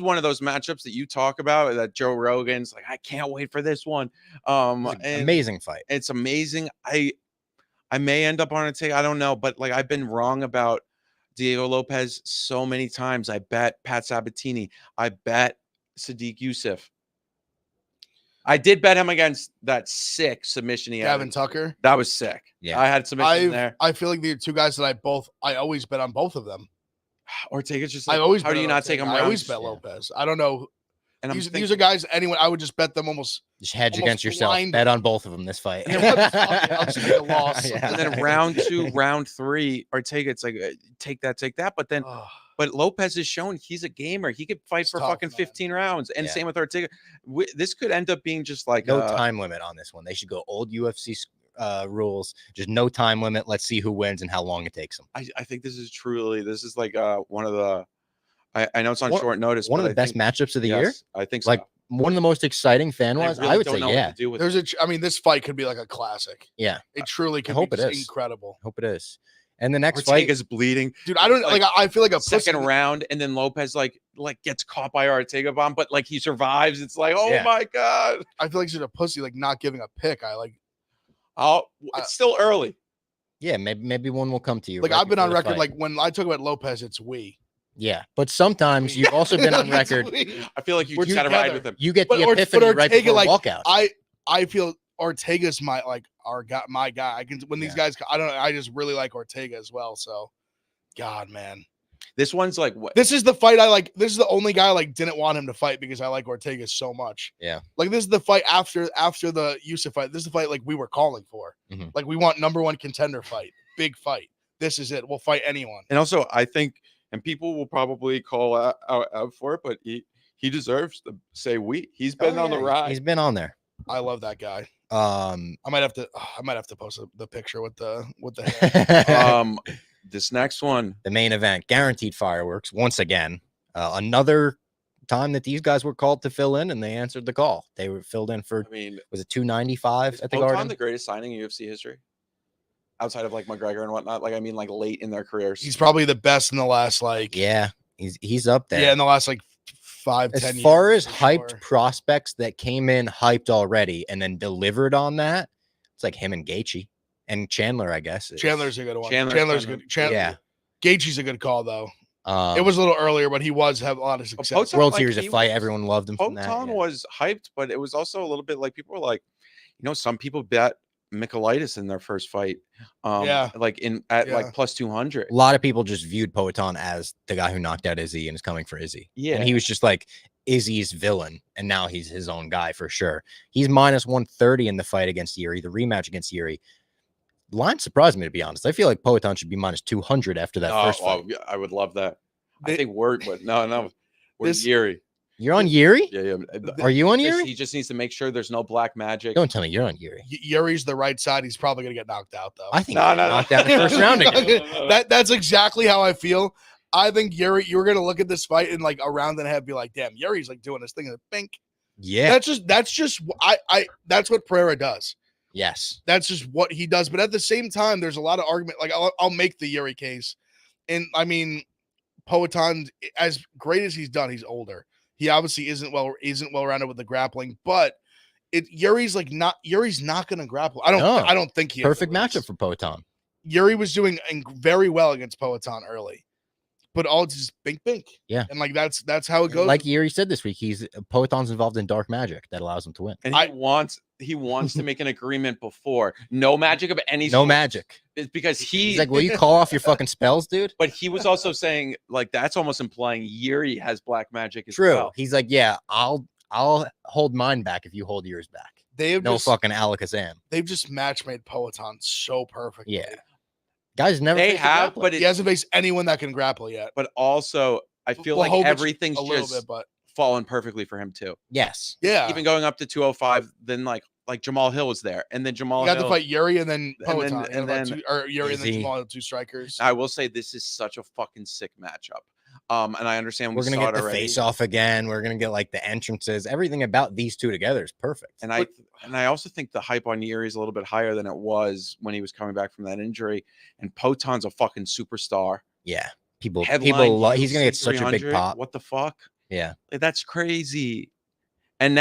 one of those matchups that you talk about that Joe Rogan's like, I can't wait for this one. Amazing fight. It's amazing. I may end up on Ortega. I don't know, but like I've been wrong about Diego Lopez so many times. I bet Pat Sabatini. I bet Sadiq Youssef. I did bet him against that sick submission he had. Gavin Tucker. That was sick. Yeah, I had submission there. I feel like the two guys that I always bet on both of them. Ortega's just like, I always how do you not take him? I always bet Lopez. I don't know. And these are guys. Anyone, I would just bet them almost. Just hedge against yourself. Bet on both of them this fight. I'll just take a loss. Yeah. And then round 2, round 3, Ortega, it's like take that. But then, but Lopez has shown he's a gamer. He could fight for fucking 15 rounds. And same with Ortega. This could end up being just like no time limit on this one. They should go old UFC rules. Just no time limit. Let's see who wins and how long it takes them. I think this is like one of the. I know it's on short notice. One of the best matchups of the year. I think so. Like one of the most exciting fan-wise. I would say, yeah. This fight could be like a classic. Yeah, it truly could. Hope be it is incredible. Hope it is. And the next Ortega's fight bleeding, dude. I don't like. I feel like a second round, and then Lopez like gets caught by Ortega bomb, but like he survives. It's like, oh my god. I feel like she's a pussy, like not giving a pick. It's still early. Yeah, maybe one will come to you. Like I've been on record, like when I talk about Lopez, it's we. Yeah, but sometimes you've also been on record. I feel like you just gotta ride with him. You get the epiphany right before walkout. I feel Ortega's my guy. I can when these guys. I don't know. I just really like Ortega as well. So, God, man, this one's like what? This is the fight I like. This is the only guy I didn't want him to fight because I like Ortega so much. Yeah, like this is the fight after the Youssef fight. This is the fight like we were calling for. Mm-hmm. Like we want #1 contender fight, big fight. This is it. We'll fight anyone. And also, I think. And people will probably call out for it, but he deserves to say we. He's been on the ride. He's been on there. I love that guy. I might have to post the picture with the this next one, the main event, guaranteed fireworks once again. Another time that these guys were called to fill in, and they answered the call. They were filled in for. Was it 295 at the Garden? The greatest signing in UFC history. Outside of like McGregor and whatnot, like late in their careers, he's probably the best in the last he's up there. Yeah, in the last 5-10 years. As far as hyped prospects that came in hyped already and then delivered on that, it's like him and Gaethje and Chandler, I guess. Chandler's a good one. Chandler's good. Yeah, Gaethje's a good call though. It was a little earlier, but he have a lot of success. World Series of Fight, everyone loved him. Poatan was hyped, but it was also a little bit like people were like, some people bet Michaelitis in their first fight, like plus 200. A lot of people just viewed Poatan as the guy who knocked out Izzy and is coming for Izzy. Yeah, and he was just like Izzy's villain, and now he's his own guy for sure. He's minus 130 in the fight against Yuri, the rematch against Yuri. Line surprised me, to be honest. I feel like Poatan should be minus 200 after that first fight. Yeah, I would love that. I think but no, we're Yuri. You're on Yuri? Yeah. Are you on Yuri? He just needs to make sure there's no black magic. Don't tell me you're on Yuri. Yuri's the right side. He's probably going to get knocked out, though. I think knocked out in the first round again. That's exactly how I feel. I think Yuri, you're going to look at this fight in a round and a half, be like, damn, Yuri's doing this thing in the pink. Yeah. That's what Pereira does. Yes. That's just what he does. But at the same time, there's a lot of argument. I'll make the Yuri case. And Poatan, as great as he's done, he's older. He obviously isn't well rounded with the grappling, but Yuri's not going to grapple. I don't think he perfect matchup for Poatan. Yuri was doing very well against Poatan early, but all just bink. Yeah, and that's how it goes. Like Yuri said this week, Poatan's involved in dark magic that allows him to win, and he wants to make an agreement before no magic of any no magic. It's because he's like, will you call off your fucking spells, dude? But he was also saying that's almost implying Yuri has black magic as True. Well. He's like, yeah, I'll hold mine back if you hold yours back. They have fucking Alakazam. They've just match made Poatan so perfect. Yeah, guys never. They have, but he hasn't faced anyone that can grapple yet. But also, I feel like everything's just fallen perfectly for him too. Yes. Yeah. Even going up to 205, then like Jamal Hill was there, and then Jamal Hill got to fight Yuri and then Poatan, and then Yuri and then Jamal, 2 strikers. I will say this is such a fucking sick matchup. And I understand we're gonna get the face off again. We're gonna get the entrances. Everything about these two together is perfect. And I also think the hype on Yuri is a little bit higher than it was when he was coming back from that injury. And Potan's a fucking superstar. Yeah. People Headline love. He's gonna get UFC such a big 300? pop. What the fuck? Yeah, Like, that's crazy. And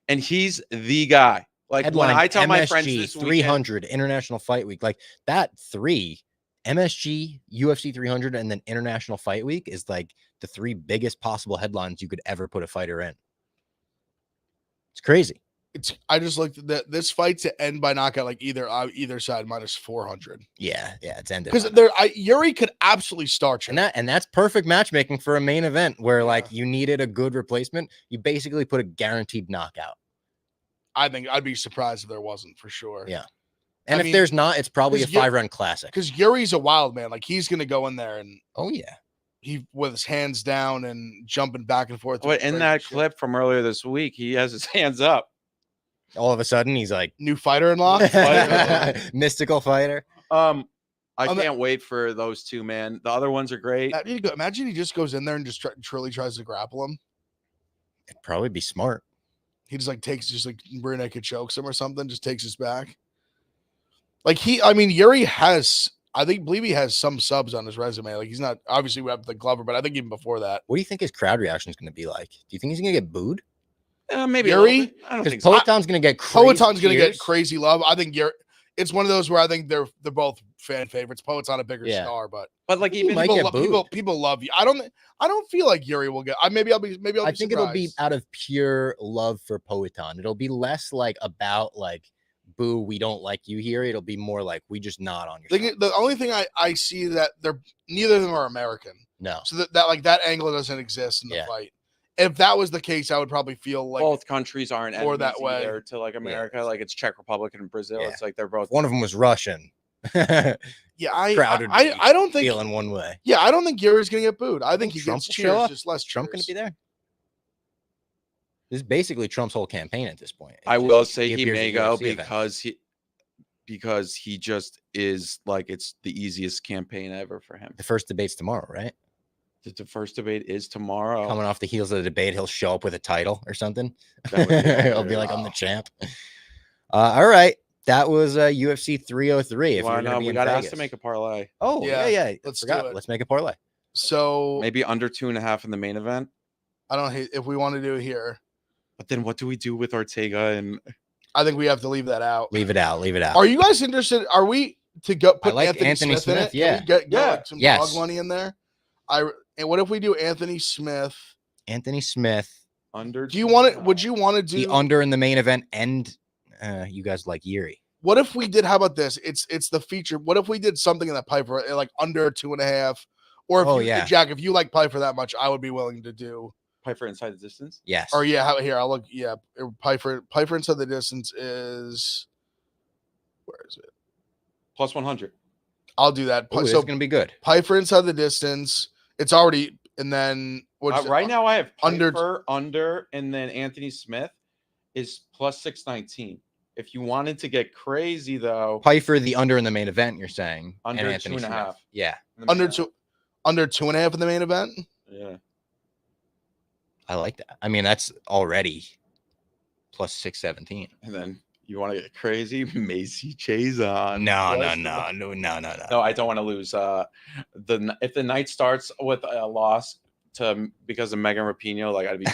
he's the guy. Like headline, when I tell MSG, my friends this 300 International Fight Week, like that 3 MSG, UFC 300, and then International Fight Week is like the 3 biggest possible headlines you could ever put a fighter in. It's crazy. I just looked at this fight to end by knockout, like either side minus 400. Yeah, it's ended because Yuri could absolutely starch him. And that's perfect matchmaking for a main event where like you needed a good replacement. You basically put a guaranteed knockout. I think I'd be surprised if there wasn't, for sure. Yeah, and if there's not, it's probably a 5-round classic. Because Yuri's a wild man. Like he's gonna go in there and he with his hands down and jumping back and forth. But in that clip from earlier this week, he has his hands up. All of a sudden, he's like new fighter in law, mystical fighter. I can't wait for those two, man. The other ones are great. Imagine he just goes in there and just truly tries to grapple him. It'd probably be smart. He just like rear naked chokes him or something. Just takes his back. Like Yuri has. Believe he has some subs on his resume. Like he's not obviously we have the Glover, but I think even before that. What do you think his crowd reaction is going to be like? Do you think he's going to get booed? Maybe Yuri. I don't think so. Poetan's going to get crazy. Poetan's going to get crazy love. I think Yuri. It's one of those where I think they're both fan favorites. Poetan a bigger star, but like even people love you. I don't feel like Yuri will get. Maybe I'll be. I think it'll be out of pure love for Poetan. It'll be less like about like. Boo, we don't like you here. It'll be more like we just not on your side. The only thing I see that neither of them are American. No. So that angle doesn't exist in the fight. If that was the case, I would probably feel like both countries aren't or that way to like America. Like it's Czech Republic and Brazil. It's like they're both. One of them was Russian. I don't think feeling one way. Yeah, I don't think Yuri's gonna get booed. I think he gets cheers, just less. Trump gonna be there. This is basically Trump's whole campaign at this point. I will say he may go because he just is like it's the easiest campaign ever for him. The first debate's tomorrow, right? The first debate is tomorrow. Coming off the heels of the debate, he'll show up with a title or something. He'll be like, "I'm the champ." All right, that was UFC 303. If we got asked to make a parlay. Oh yeah. Let's do it. Let's make a parlay. So maybe under 2.5 in the main event. I don't hate if we want to do it here. But then what do we do with Ortega? And I think we have to leave that out. Leave it out. Are you guys interested? Are we to go put Anthony Smith in it? Yeah. Get like some dog money in there. And what if we do Anthony Smith? Under. Do you want it? Would you want to do the under in the main event? And you guys like Yuri? What if we did? How about this? It's the feature. What if we did something in the Piper like under 2.5? Or if Jack, if you like Piper that much, I would be willing to do. Piper inside the distance? Yes. Or here, I'll look. Yeah, Piper inside the distance is where is it? Plus 100. I'll do that. So it's gonna be good. Piper inside the distance. It's already and then right now I have Piper under and then Anthony Smith is plus 619. If you wanted to get crazy though, Piper the under in the main event, you're saying under 2.5. Yeah. Under 2.5 in the main event. Yeah. I like that. I mean, that's already plus 617. And then you want to get crazy, Macy Chazon. No, I don't want to lose. If the night starts with a loss because of Megan Rapinoe, like I'd be.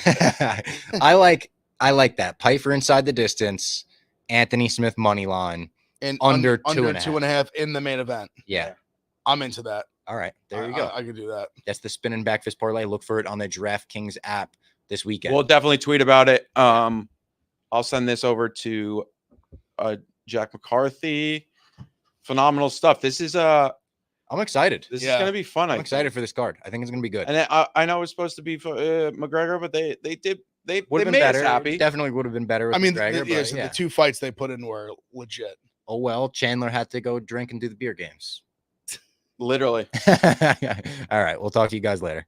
I like that. Piper inside the distance, Anthony Smith money line, and under 2.5 in the main event. Yeah, I'm into that. All right, there you go. I could do that. That's the spin and back fist parlay. Look for it on the DraftKings app this weekend. We'll definitely tweet about it. I'll send this over to Jack McCarthy. Phenomenal stuff. This is I'm excited. This is gonna be fun. I'm excited for this card. I think it's gonna be good. And I know it's supposed to be for McGregor, but they would have been better. Happy. Definitely would have been better. With McGregor, the 2 fights they put in were legit. Oh well, Chandler had to go drink and do the beer games. Literally. All right. We'll talk to you guys later.